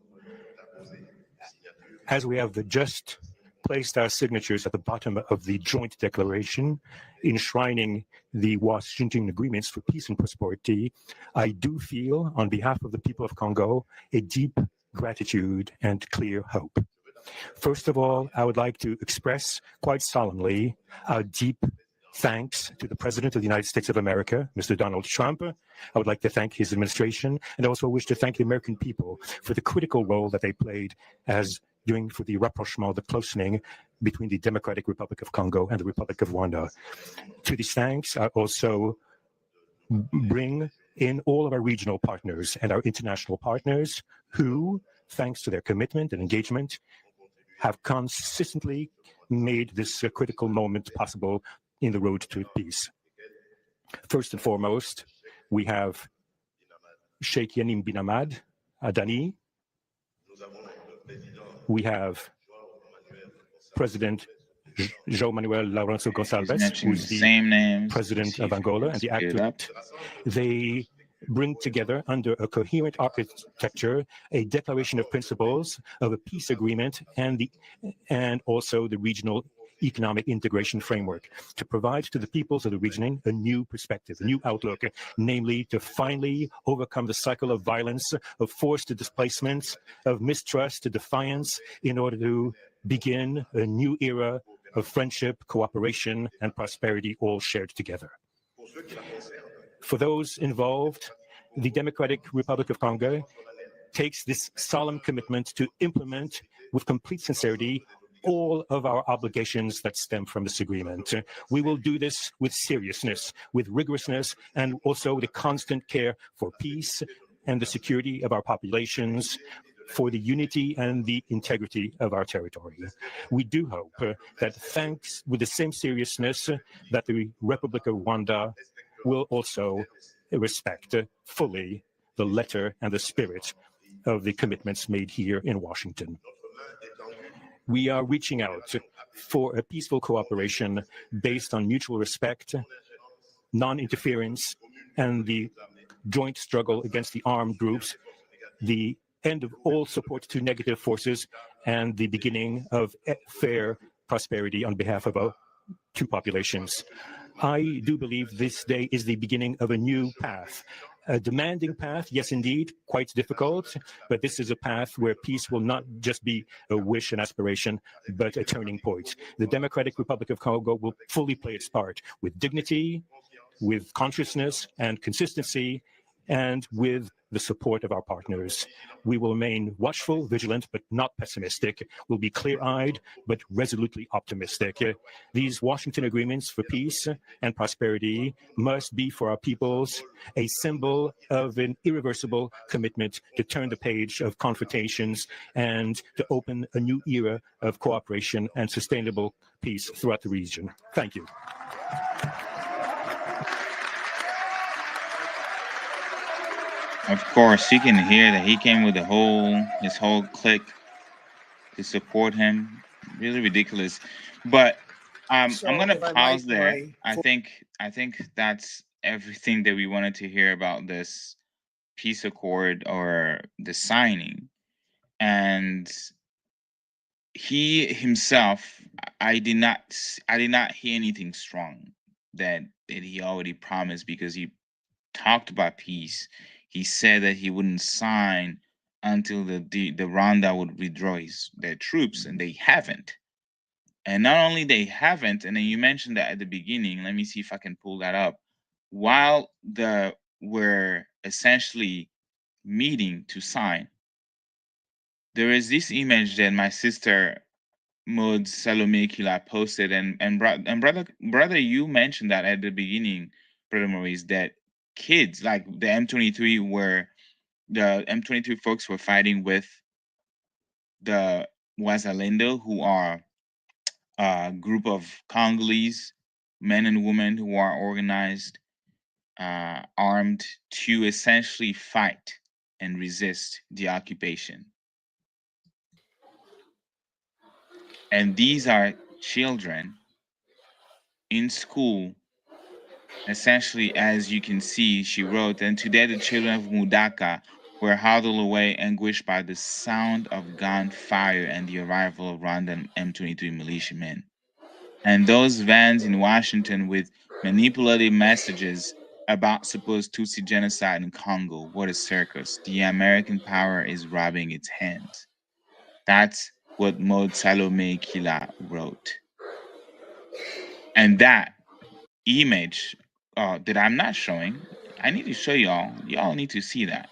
as we have just placed our signatures at the bottom of the joint declaration enshrining the Washington agreements for peace and prosperity, I do feel, on behalf of the people of Congo, a deep gratitude and clear hope. First of all, I would like to express quite solemnly our deep thanks to the President of the United States of America, Mr. Donald Trump. I would like to thank his administration, and also wish to thank the American people for the critical role that they played as doing for the rapprochement, the closening between the Democratic Republic of Congo and the Republic of Rwanda. To these thanks, I also bring in all of our regional partners and our international partners who, thanks to their commitment and engagement, have consistently made this critical moment possible in the road to peace. First and foremost, we have Sheikh Yanim bin Ahmad Adani. We have President João Manuel Lourenço Gonçalves, who's the president of Angola and the actor. They bring together under a coherent architecture a declaration of principles of a peace agreement and also the regional economic integration framework to provide to the peoples of the region a new perspective, a new outlook, namely to finally overcome the cycle of violence, of forced displacements, of mistrust, to defiance, in order to begin a new era of friendship, cooperation, and prosperity, all shared together. For those involved, the Democratic Republic of Congo takes this solemn commitment to implement with complete sincerity all of our obligations that stem from this agreement. We will do this with seriousness, with rigorousness, and also with a constant care for peace and the security of our populations, for the unity and the integrity of our territory. We do hope that thanks with the same seriousness that the Republic of Rwanda will also respect fully the letter and the spirit of the commitments made here in Washington. We are reaching out for a peaceful cooperation based on mutual respect, non-interference, and the joint struggle against the armed groups, the end of all support to negative forces, and the beginning of fair prosperity on behalf of our two populations. I do believe this day is the beginning of a new path. A demanding path, yes, indeed, quite difficult, but this is a path where peace will not just be a wish and aspiration, but a turning point. The Democratic Republic of Congo will fully play its part with dignity, with consciousness and consistency, and with the support of our partners. We will remain watchful, vigilant, but not pessimistic. We'll be clear-eyed, but resolutely optimistic. These Washington agreements for peace and prosperity must be for our peoples a symbol of an irreversible commitment to turn the page of confrontations and to open a new era of cooperation and sustainable peace throughout the region. Thank you. Of course, you can hear that he came with his whole clique to support him. Really ridiculous. But I'm gonna pause there. I think that's everything that we wanted to hear about this peace accord or the signing. And he himself, I did not hear anything strong that he already promised, because he talked about peace. He said that he wouldn't sign until the Rwanda would withdraw their troops, and they haven't. And not only they haven't, and then you mentioned that at the beginning. Let me see if I can pull that up. While we're essentially meeting to sign, there is this image that my sister Maud Salome Kila posted, and brother, you mentioned that at the beginning, Brother Maurice, that kids like the M23 folks were fighting with the Wazalendo, who are a group of Congolese men and women who are organized, armed, to essentially fight and resist the occupation. And these are children in school. Essentially, as you can see, she wrote, and today the children of Mudaka were huddled away, anguished by the sound of gunfire and the arrival of Rwandan M23 militiamen. And those vans in Washington with manipulative messages about supposed Tutsi genocide in Congo. What a circus. The American power is rubbing its hands. That's what Maud Salome Kila wrote. And that image that I'm not showing, I need to show y'all. Y'all need to see that.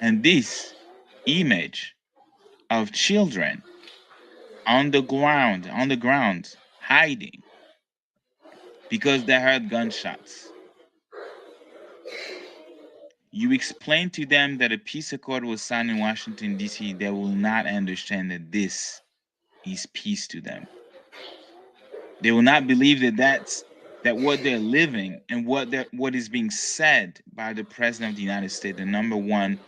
And this image of children on the ground, hiding because they heard gunshots. You explain to them that a peace accord was signed in Washington, D.C., they will not understand that this is peace to them. They will not believe that what they're living and what is being said by the President of the United States, the number one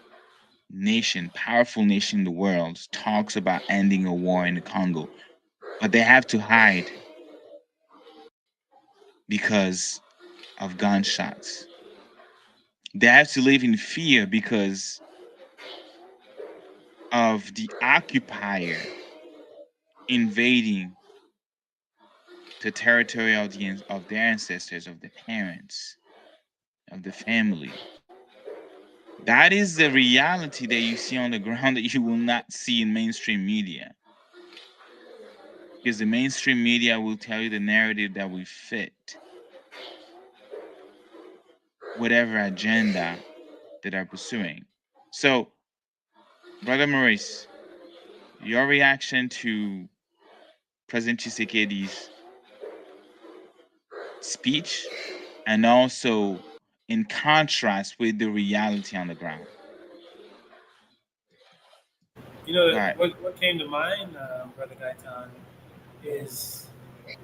nation, powerful nation in the world, talks about ending a war in the Congo. But they have to hide because of gunshots. They have to live in fear because of the occupier invading the territory of their ancestors, of the parents, of the family. That is the reality that you see on the ground that you will not see in mainstream media. Because the mainstream media will tell you the narrative that will fit whatever agenda that they're pursuing. So, Brother Maurice, your reaction to President Tshisekedi's speech, and also in contrast with the reality on the ground. You know, what came to mind, Brother Gaitan, is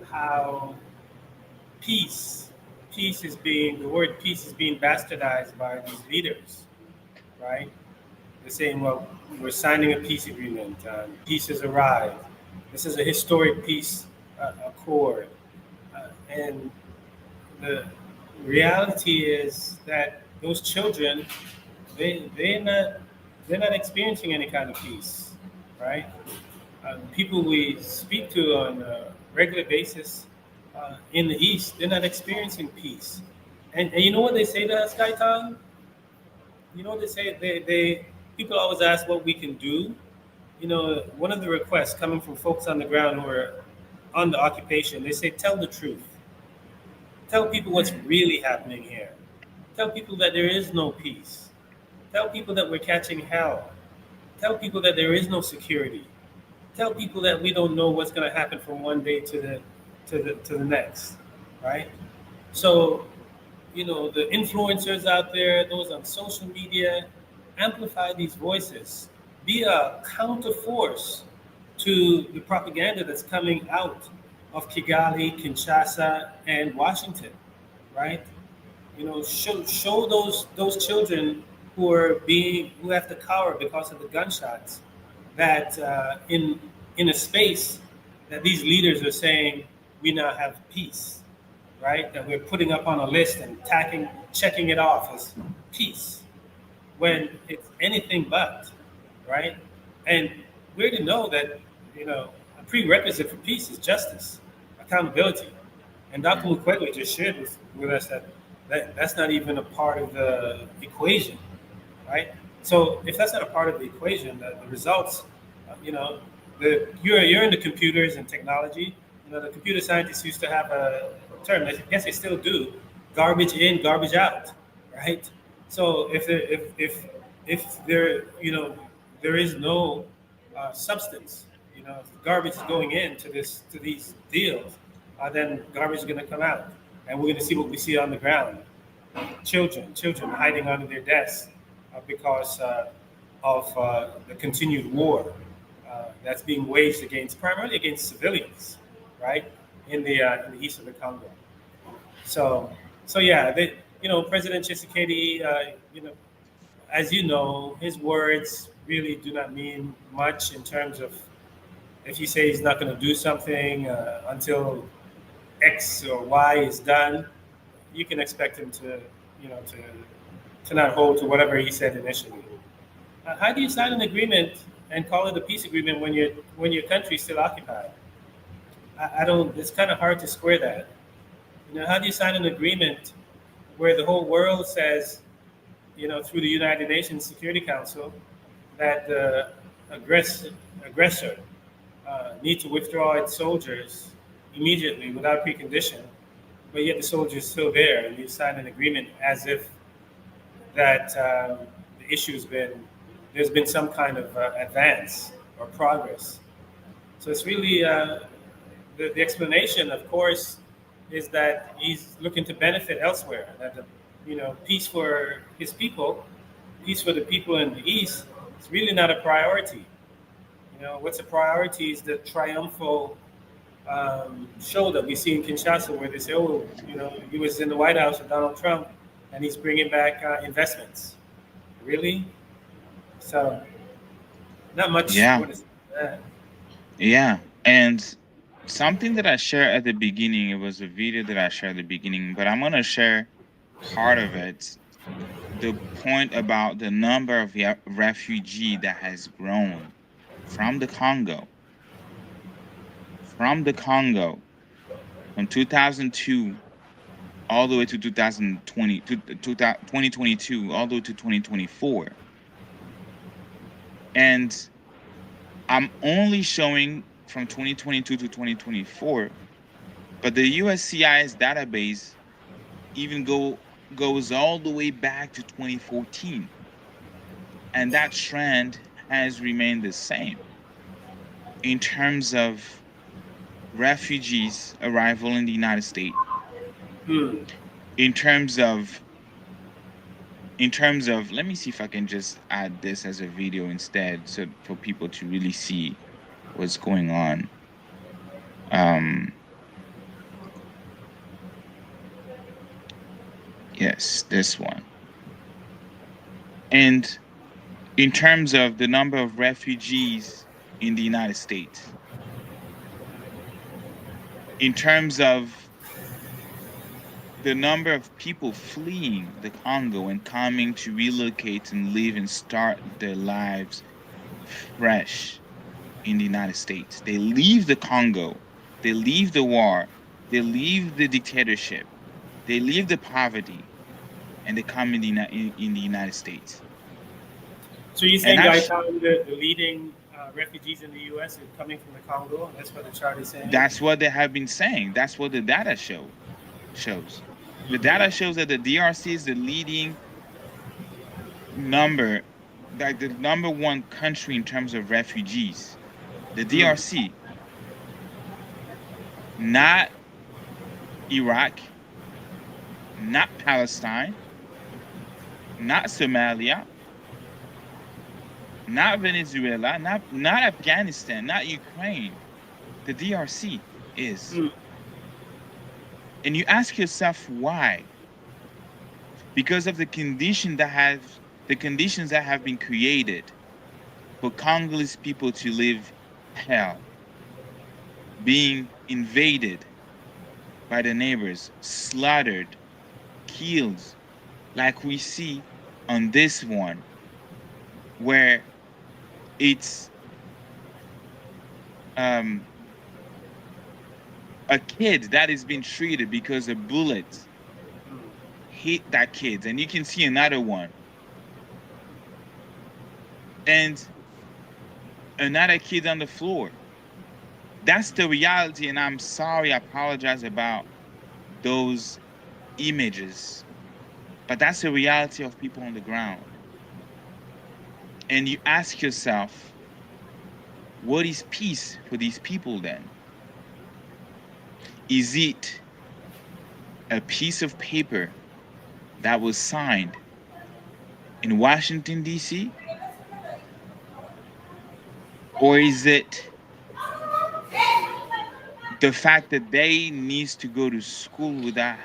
how the word peace is being bastardized by these leaders, right? They're saying, well, we're signing a peace agreement, peace has arrived. This is a historic peace accord. And the reality is that those children, they're not experiencing any kind of peace, right? People we speak to on a regular basis in the East, they're not experiencing peace. And you know what they say to us, Gaitan? You know what they say? People always ask what we can do. You know, one of the requests coming from folks on the ground who are on the occupation, they say, tell the truth. Tell people what's really happening here. Tell people that there is no peace. Tell people that we're catching hell. Tell people that there is no security. Tell people that we don't know what's going to happen from one day to the next, right? So, you know, the influencers out there, those on social media, amplify these voices. Be a counterforce to the propaganda that's coming out of Kigali, Kinshasa, and Washington, right? You know, show those children who have to cower because of the gunshots that in a space that these leaders are saying we now have peace, right? That we're putting up on a list and checking it off as peace, when it's anything but, right? And we're to know that, you know, a prerequisite for peace is justice, accountability. And Dr. Mukwege just shared with us that that's not even a part of the equation, right? So if that's not a part of the equation, the results, you know, you're in the computers and technology. You know, the computer scientists used to have a term, I guess they still do, garbage in, garbage out, right? So if there, you know, there is no substance, you know, if garbage is going into these deals, then garbage is going to come out, and we're going to see what we see on the ground: children hiding under their desks because of the continued war that's being waged primarily against civilians, right, in the east of the Congo. So yeah, you know, President Tshisekedi, you know, as you know, his words really do not mean much in terms of if you say he's not going to do something until X or Y is done, you can expect him to, you know, to not hold to whatever he said initially. How do you sign an agreement and call it a peace agreement when your country's still occupied? I don't. It's kind of hard to square that. How do you sign an agreement where the whole world says, through the United Nations Security Council, that the aggressor need to withdraw its soldiers immediately without precondition, but yet the soldiers still there, and you sign an agreement as if that the issue's there's been some kind of advance or progress. So it's really the explanation, of course, is that he's looking to benefit elsewhere. That peace for his people, peace for the people in the East, it's really not a priority. What's a priority is the triumphal show that we see in Kinshasa, where they say, oh, he was in the White House with Donald Trump, and he's bringing back investments. Really? So, not much. Yeah. Yeah. And something that I shared at the beginning, it was a video that I shared at the beginning, but I'm going to share part of it. The point about the number of refugees that has grown from the Congo. From 2002 all the way to 2022, all the way to 2024. And I'm only showing from 2022 to 2024, but the USCIS database even goes all the way back to 2014. And that trend has remained the same in terms of refugees' arrival in the United States. In terms of, let me see if I can just add this as a video instead, so for people to really see what's going on. Yes, this one. And in terms of the number of refugees in the United States, in terms of the number of people fleeing the Congo and coming to relocate and live and start their lives fresh in the United States. They leave the Congo, they leave the war, they leave the dictatorship, they leave the poverty, and they come in the United States. So you saying the leading refugees in the U.S. are coming from the Congo? That's what the chart is saying? That's what they have been saying. That's what the data shows. The data shows that the DRC is the leading number, like the number one country in terms of refugees. The DRC, not Iraq, not Palestine, not Somalia, not Venezuela, not Afghanistan, not Ukraine. The DRC is. And you ask yourself why? Because of the conditions that have been created for Congolese people to live hell, being invaded by the neighbors, slaughtered, killed, like we see on this one, where it's a kid that is being treated because a bullet hit that kid, and you can see another one, and another kid on the floor. That's the reality, and I'm sorry, I apologize about those images, but that's the reality of people on the ground. And you ask yourself, what is peace for these people then? Is it a piece of paper that was signed in Washington, D.C.? Or is it the fact that they need to go to school without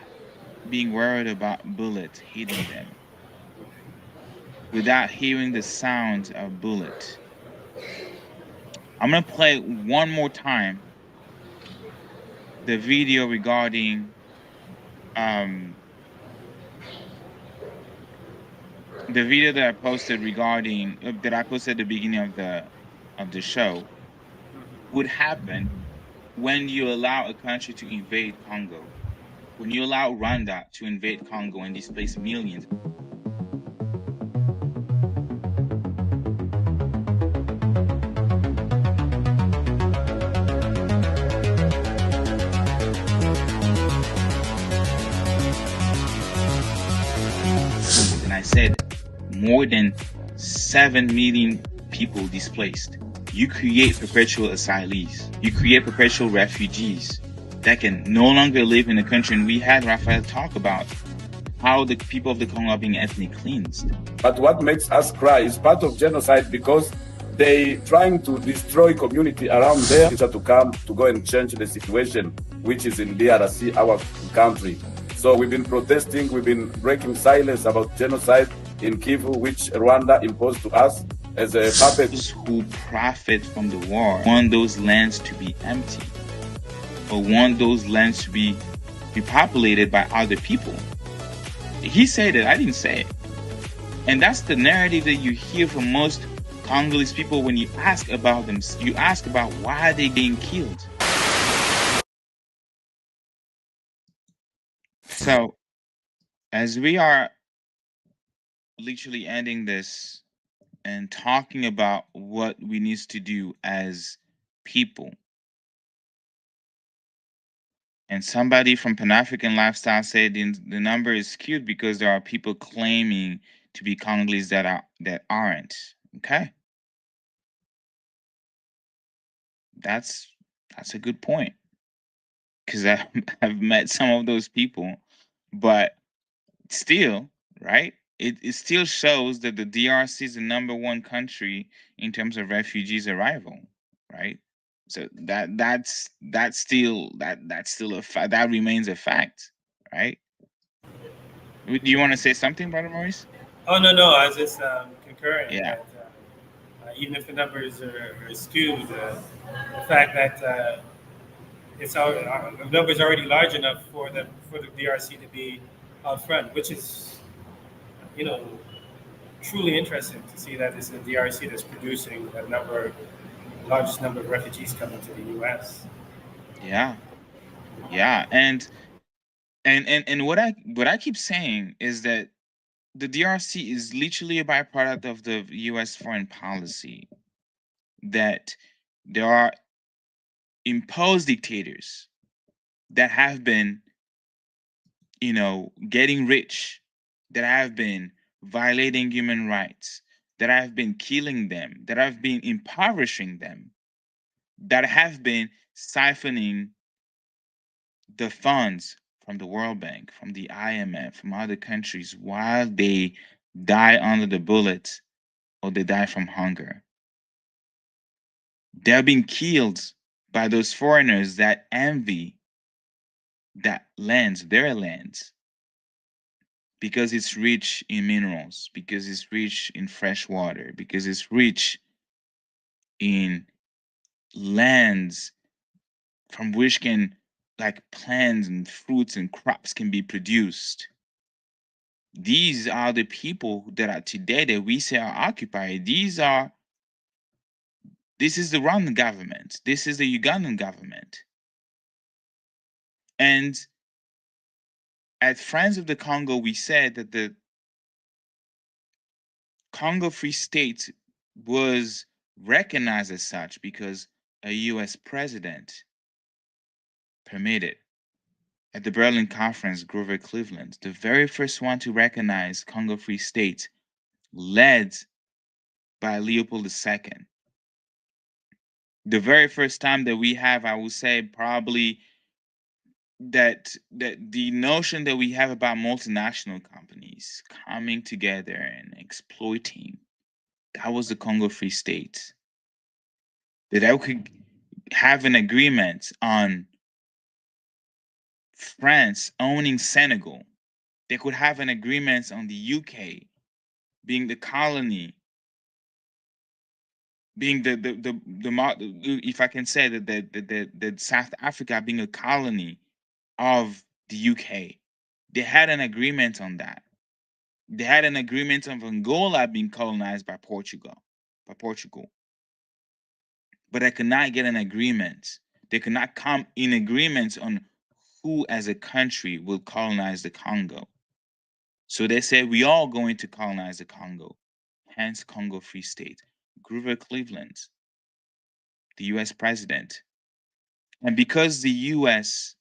being worried about bullets hitting them, without hearing the sounds of bullets? I'm going to play one more time the video regarding the video that I posted regarding that I posted at the beginning of the show would happen when you allow a country to invade Congo, when you allow Rwanda to invade Congo and displace millions. And I said more than 7 million people displaced. You create perpetual asylees. You create perpetual refugees that can no longer live in the country. And we had Raphael talk about how the people of the Congo are being ethnically cleansed. But what makes us cry is part of genocide because they trying to destroy community around there to come to go and change the situation, which is in DRC, our country. So we've been protesting, we've been breaking silence about genocide in Kivu, which Rwanda imposed to us as a puppet. Those who profit from the war want those lands to be empty, or want those lands to be repopulated by other people. He said it, I didn't say it. And that's the narrative that you hear from most Congolese people when you ask about them. You ask about why they're getting killed. So, as we are literally ending this and talking about what we need to do as people, and somebody from Pan-African Lifestyle said the number is skewed because there are people claiming to be Congolese that aren't. Okay, that's a good point, because I've met some of those people, but still, right? It still shows that the DRC is the #1 country in terms of refugees arrival, right? So that's still a fact. That remains a fact, right? Do you want to say something, Brother Maurice? Oh no, I was just concurring. Yeah. That, even if the numbers are skewed, the fact that the numbers are already large enough for the DRC to be out front, which is, truly interesting to see that it's the DRC that's producing that largest number of refugees coming to the U.S. Yeah, and what I keep saying is that the DRC is literally a byproduct of the U.S. foreign policy, that there are imposed dictators that have been, getting rich, that have been violating human rights, that have been killing them, that have been impoverishing them, that have been siphoning the funds from the World Bank, from the IMF, from other countries, while they die under the bullets or they die from hunger. They're being killed by those foreigners that envy that lands, their lands, because it's rich in minerals, because it's rich in fresh water, because it's rich in lands from which can, like, plants and fruits and crops can be produced. These are the people that are today that we say are occupied. This is the Rwandan government. This is the Ugandan government. And at Friends of the Congo, we said that the Congo Free State was recognized as such because a US president permitted. At the Berlin Conference, Grover Cleveland, the very first one to recognize Congo Free State, led by Leopold II. The very first time that we have, I would say, probably that the notion that we have about multinational companies coming together and exploiting, that was the Congo Free State. That I could have an agreement on France owning Senegal. They could have an agreement on the UK being the colony, being if I can say that South Africa being a colony of the UK. They had an agreement on that. They had an agreement of Angola being colonized by Portugal. But they could not get an agreement. They could not come in agreement on who as a country will colonize the Congo. So they said, we all going to colonize the Congo, hence Congo Free State. Grover Cleveland, the US president. And because the US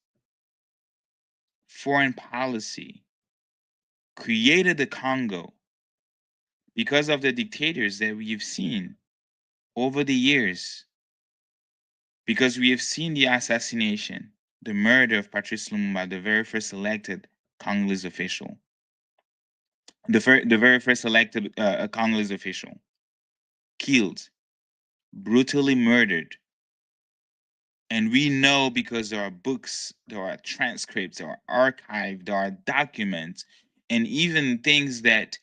foreign policy created the Congo, because of the dictators that we've seen over the years, because we have seen the assassination, the murder of Patrice Lumumba, the very first elected Congolese official, the very first elected Congolese official, killed, brutally murdered. And we know because there are books, there are transcripts, there are archived, there are documents, and even things that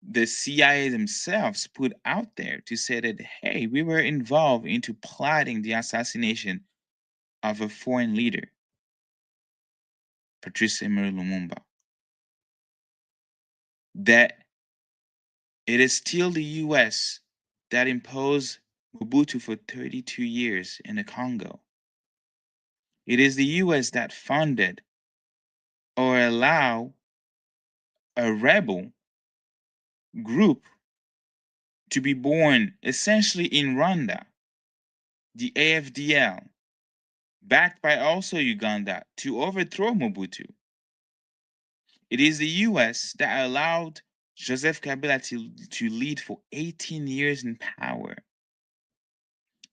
the CIA themselves put out there to say that, hey, we were involved into plotting the assassination of a foreign leader, Patrice Emery Lumumba. That it is still the US that imposed Mobutu for 32 years in the Congo. It is the US that funded or allowed a rebel group to be born essentially in Rwanda, the AFDL, backed by also Uganda, to overthrow Mobutu. It is the US that allowed Joseph Kabila to lead for 18 years in power.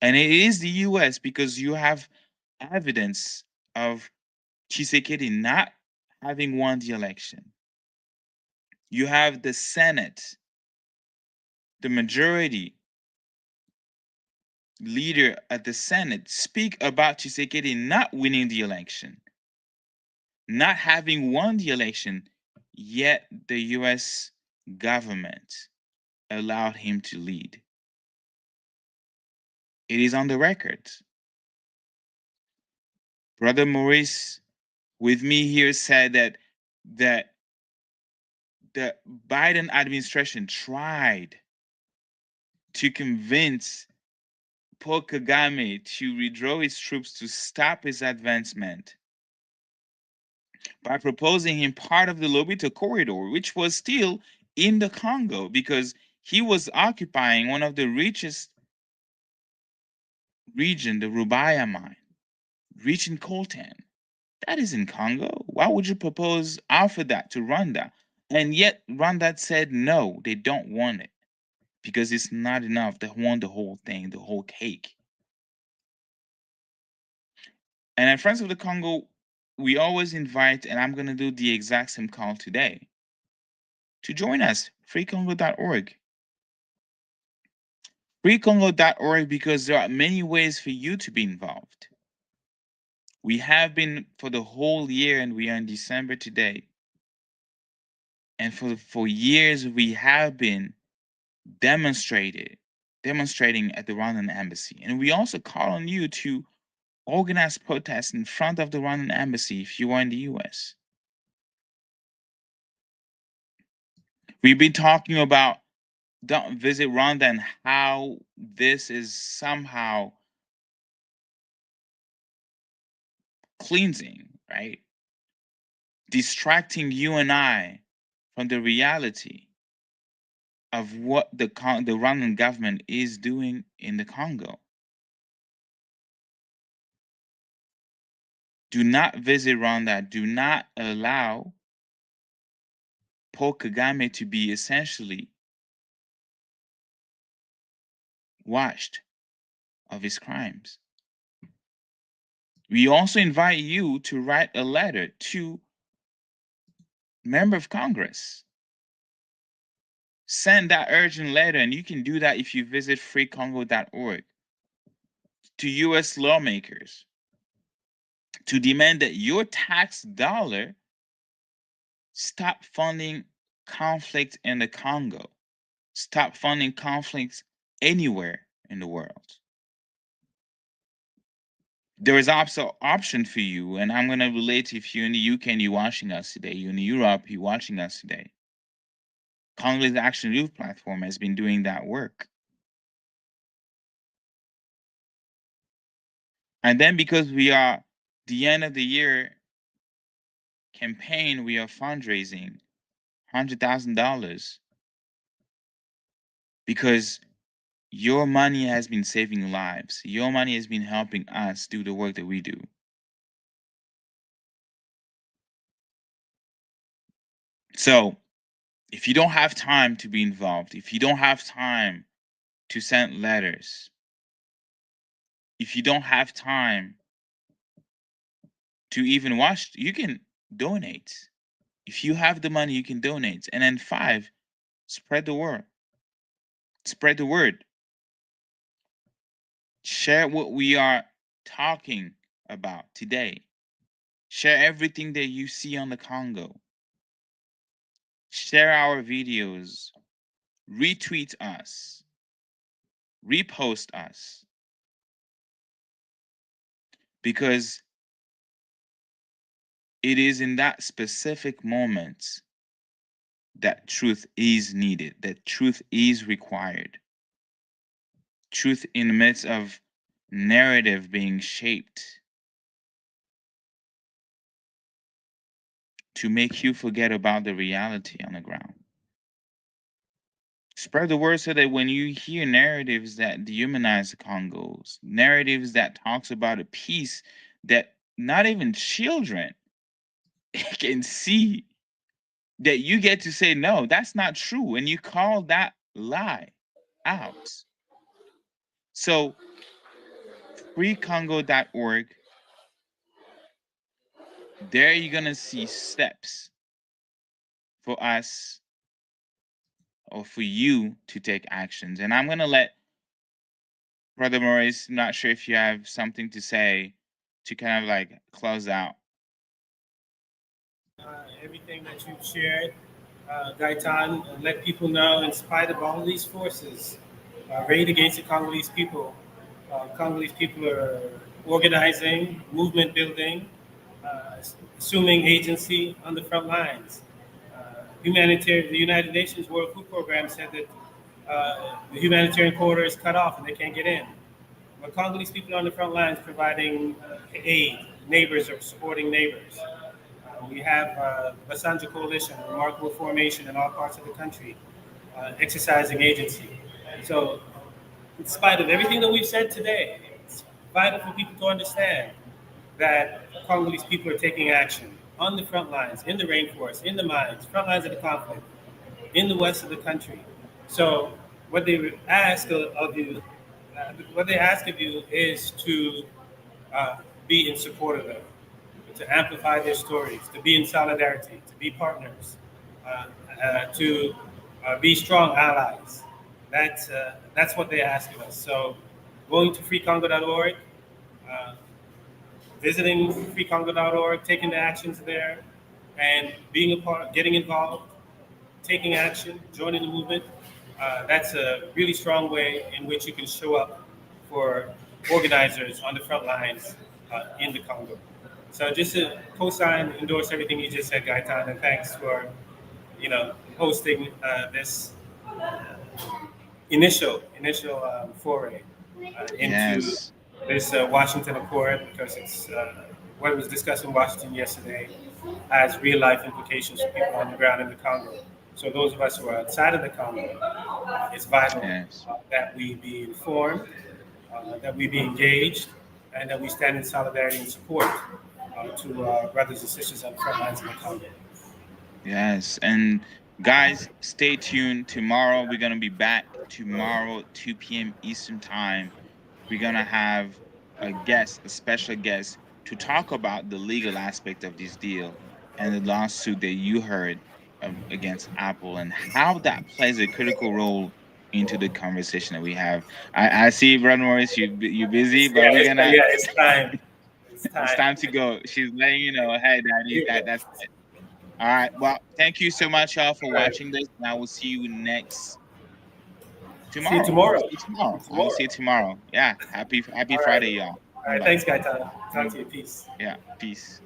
And it is the US because you have evidence of Tshisekedi not having won the election. You have the Senate, the majority leader at the Senate speak about Tshisekedi not winning the election, not having won the election, yet the US government allowed him to lead. It is on the record. Brother Maurice with me here said that the Biden administration tried to convince Paul Kagame to withdraw his troops to stop his advancement by proposing him part of the Lobito corridor, which was still in the Congo because he was occupying one of the richest region, the Rubaya mine, reaching coltan. That is in Congo. Why would you propose offer that to Rwanda? And yet Rwanda said no, they don't want it because it's not enough. They want the whole thing, the whole cake. And at Friends of the Congo, we always invite, and I'm going to do the exact same call today, to join us, freecongo.org. Freecongo.org because there are many ways for you to be involved. We have been for the whole year, and we are in December today. And for years, we have been demonstrating at the Rwandan embassy. And we also call on you to organize protests in front of the Rwandan embassy if you are in the US. We've been talking about don't visit Rwanda and how this is somehow cleansing, right? Distracting you and I from the reality of what the Rwandan government is doing in the Congo. Do not visit Rwanda. Do not allow Paul Kagame to be essentially washed of his crimes. We also invite you to write a letter to member of Congress. Send that urgent letter, and you can do that if you visit freecongo.org, to US lawmakers to demand that your tax dollar stop funding conflict in the Congo. Stop funding conflicts anywhere in the world. There is also option for you, and I'm going to relate if you're in the UK and you're watching us today, you're in Europe, you're watching us today. Congolese Action Youth Platform has been doing that work. And then because we are the end of the year campaign, we are fundraising $100,000 because your money has been saving lives. Your money has been helping us do the work that we do. So if you don't have time to be involved, if you don't have time to send letters, if you don't have time to even watch, you can donate. If you have the money, you can donate. And then 5, spread the word. Spread the word. Share what we are talking about today. Share everything that you see on the Congo. Share our videos. Retweet us. Repost us. Because it is in that specific moment that truth is needed, that truth is required. Truth in the midst of narrative being shaped to make you forget about the reality on the ground. Spread the word so that when you hear narratives that dehumanize the Congos, narratives that talks about a peace that not even children can see, that you get to say, no, that's not true. And you call that lie out. So freecongo.org, there you're going to see steps for us or for you to take actions. And I'm going to let Brother Maurice, I'm not sure if you have something to say to kind of like close out. Everything that you've shared, Gaitan, let people know, in spite of all these forces arrayed against the Congolese people are organizing, movement building, assuming agency on the front lines. The United Nations World Food Program said that the humanitarian corridor is cut off and they can't get in. But Congolese people on the front lines providing aid, neighbors are supporting neighbors. We have the Sanja Coalition, a remarkable formation in all parts of the country, exercising agency. So, in spite of everything that we've said today, it's vital for people to understand that Congolese people are taking action on the front lines, in the rainforest, in the mines, front lines of the conflict, in the west of the country. So, what they ask of you is to be in support of them, to amplify their stories, to be in solidarity, to be partners, to be strong allies. That's what they ask of us. So going to freecongo.org, visiting freecongo.org, taking the actions there, and being a part, getting involved, taking action, joining the movement, that's a really strong way in which you can show up for organizers on the front lines in the Congo. So just to co-sign, endorse everything you just said, Gaitan, and thanks for, hosting this initial foray into this Washington Accord, because it's what was discussed in Washington yesterday has real life implications for people on the ground in the Congo. So those of us who are outside of the Congo, it's vital that we be informed, that we be engaged, and that we stand in solidarity and support to our brothers and sisters on the front lines of the Congo. Yes, and guys, stay tuned. Tomorrow, we're going to be back tomorrow, 2 p.m. Eastern Time. We're going to have a special guest, to talk about the legal aspect of this deal and the lawsuit that you heard against Apple and how that plays a critical role into the conversation that we have. I see, Brother Maurice, you're busy, but we're gonna. Yeah, it's time. It's time to go. She's letting you know, hey, Daddy, that's it. All right. Well, thank you so much, y'all, for watching this. And I will see you tomorrow. See you tomorrow. I will see you tomorrow. Yeah. Happy Friday, y'all. All right. Thanks, Gaitan. Talk to you. Peace. Yeah. Peace.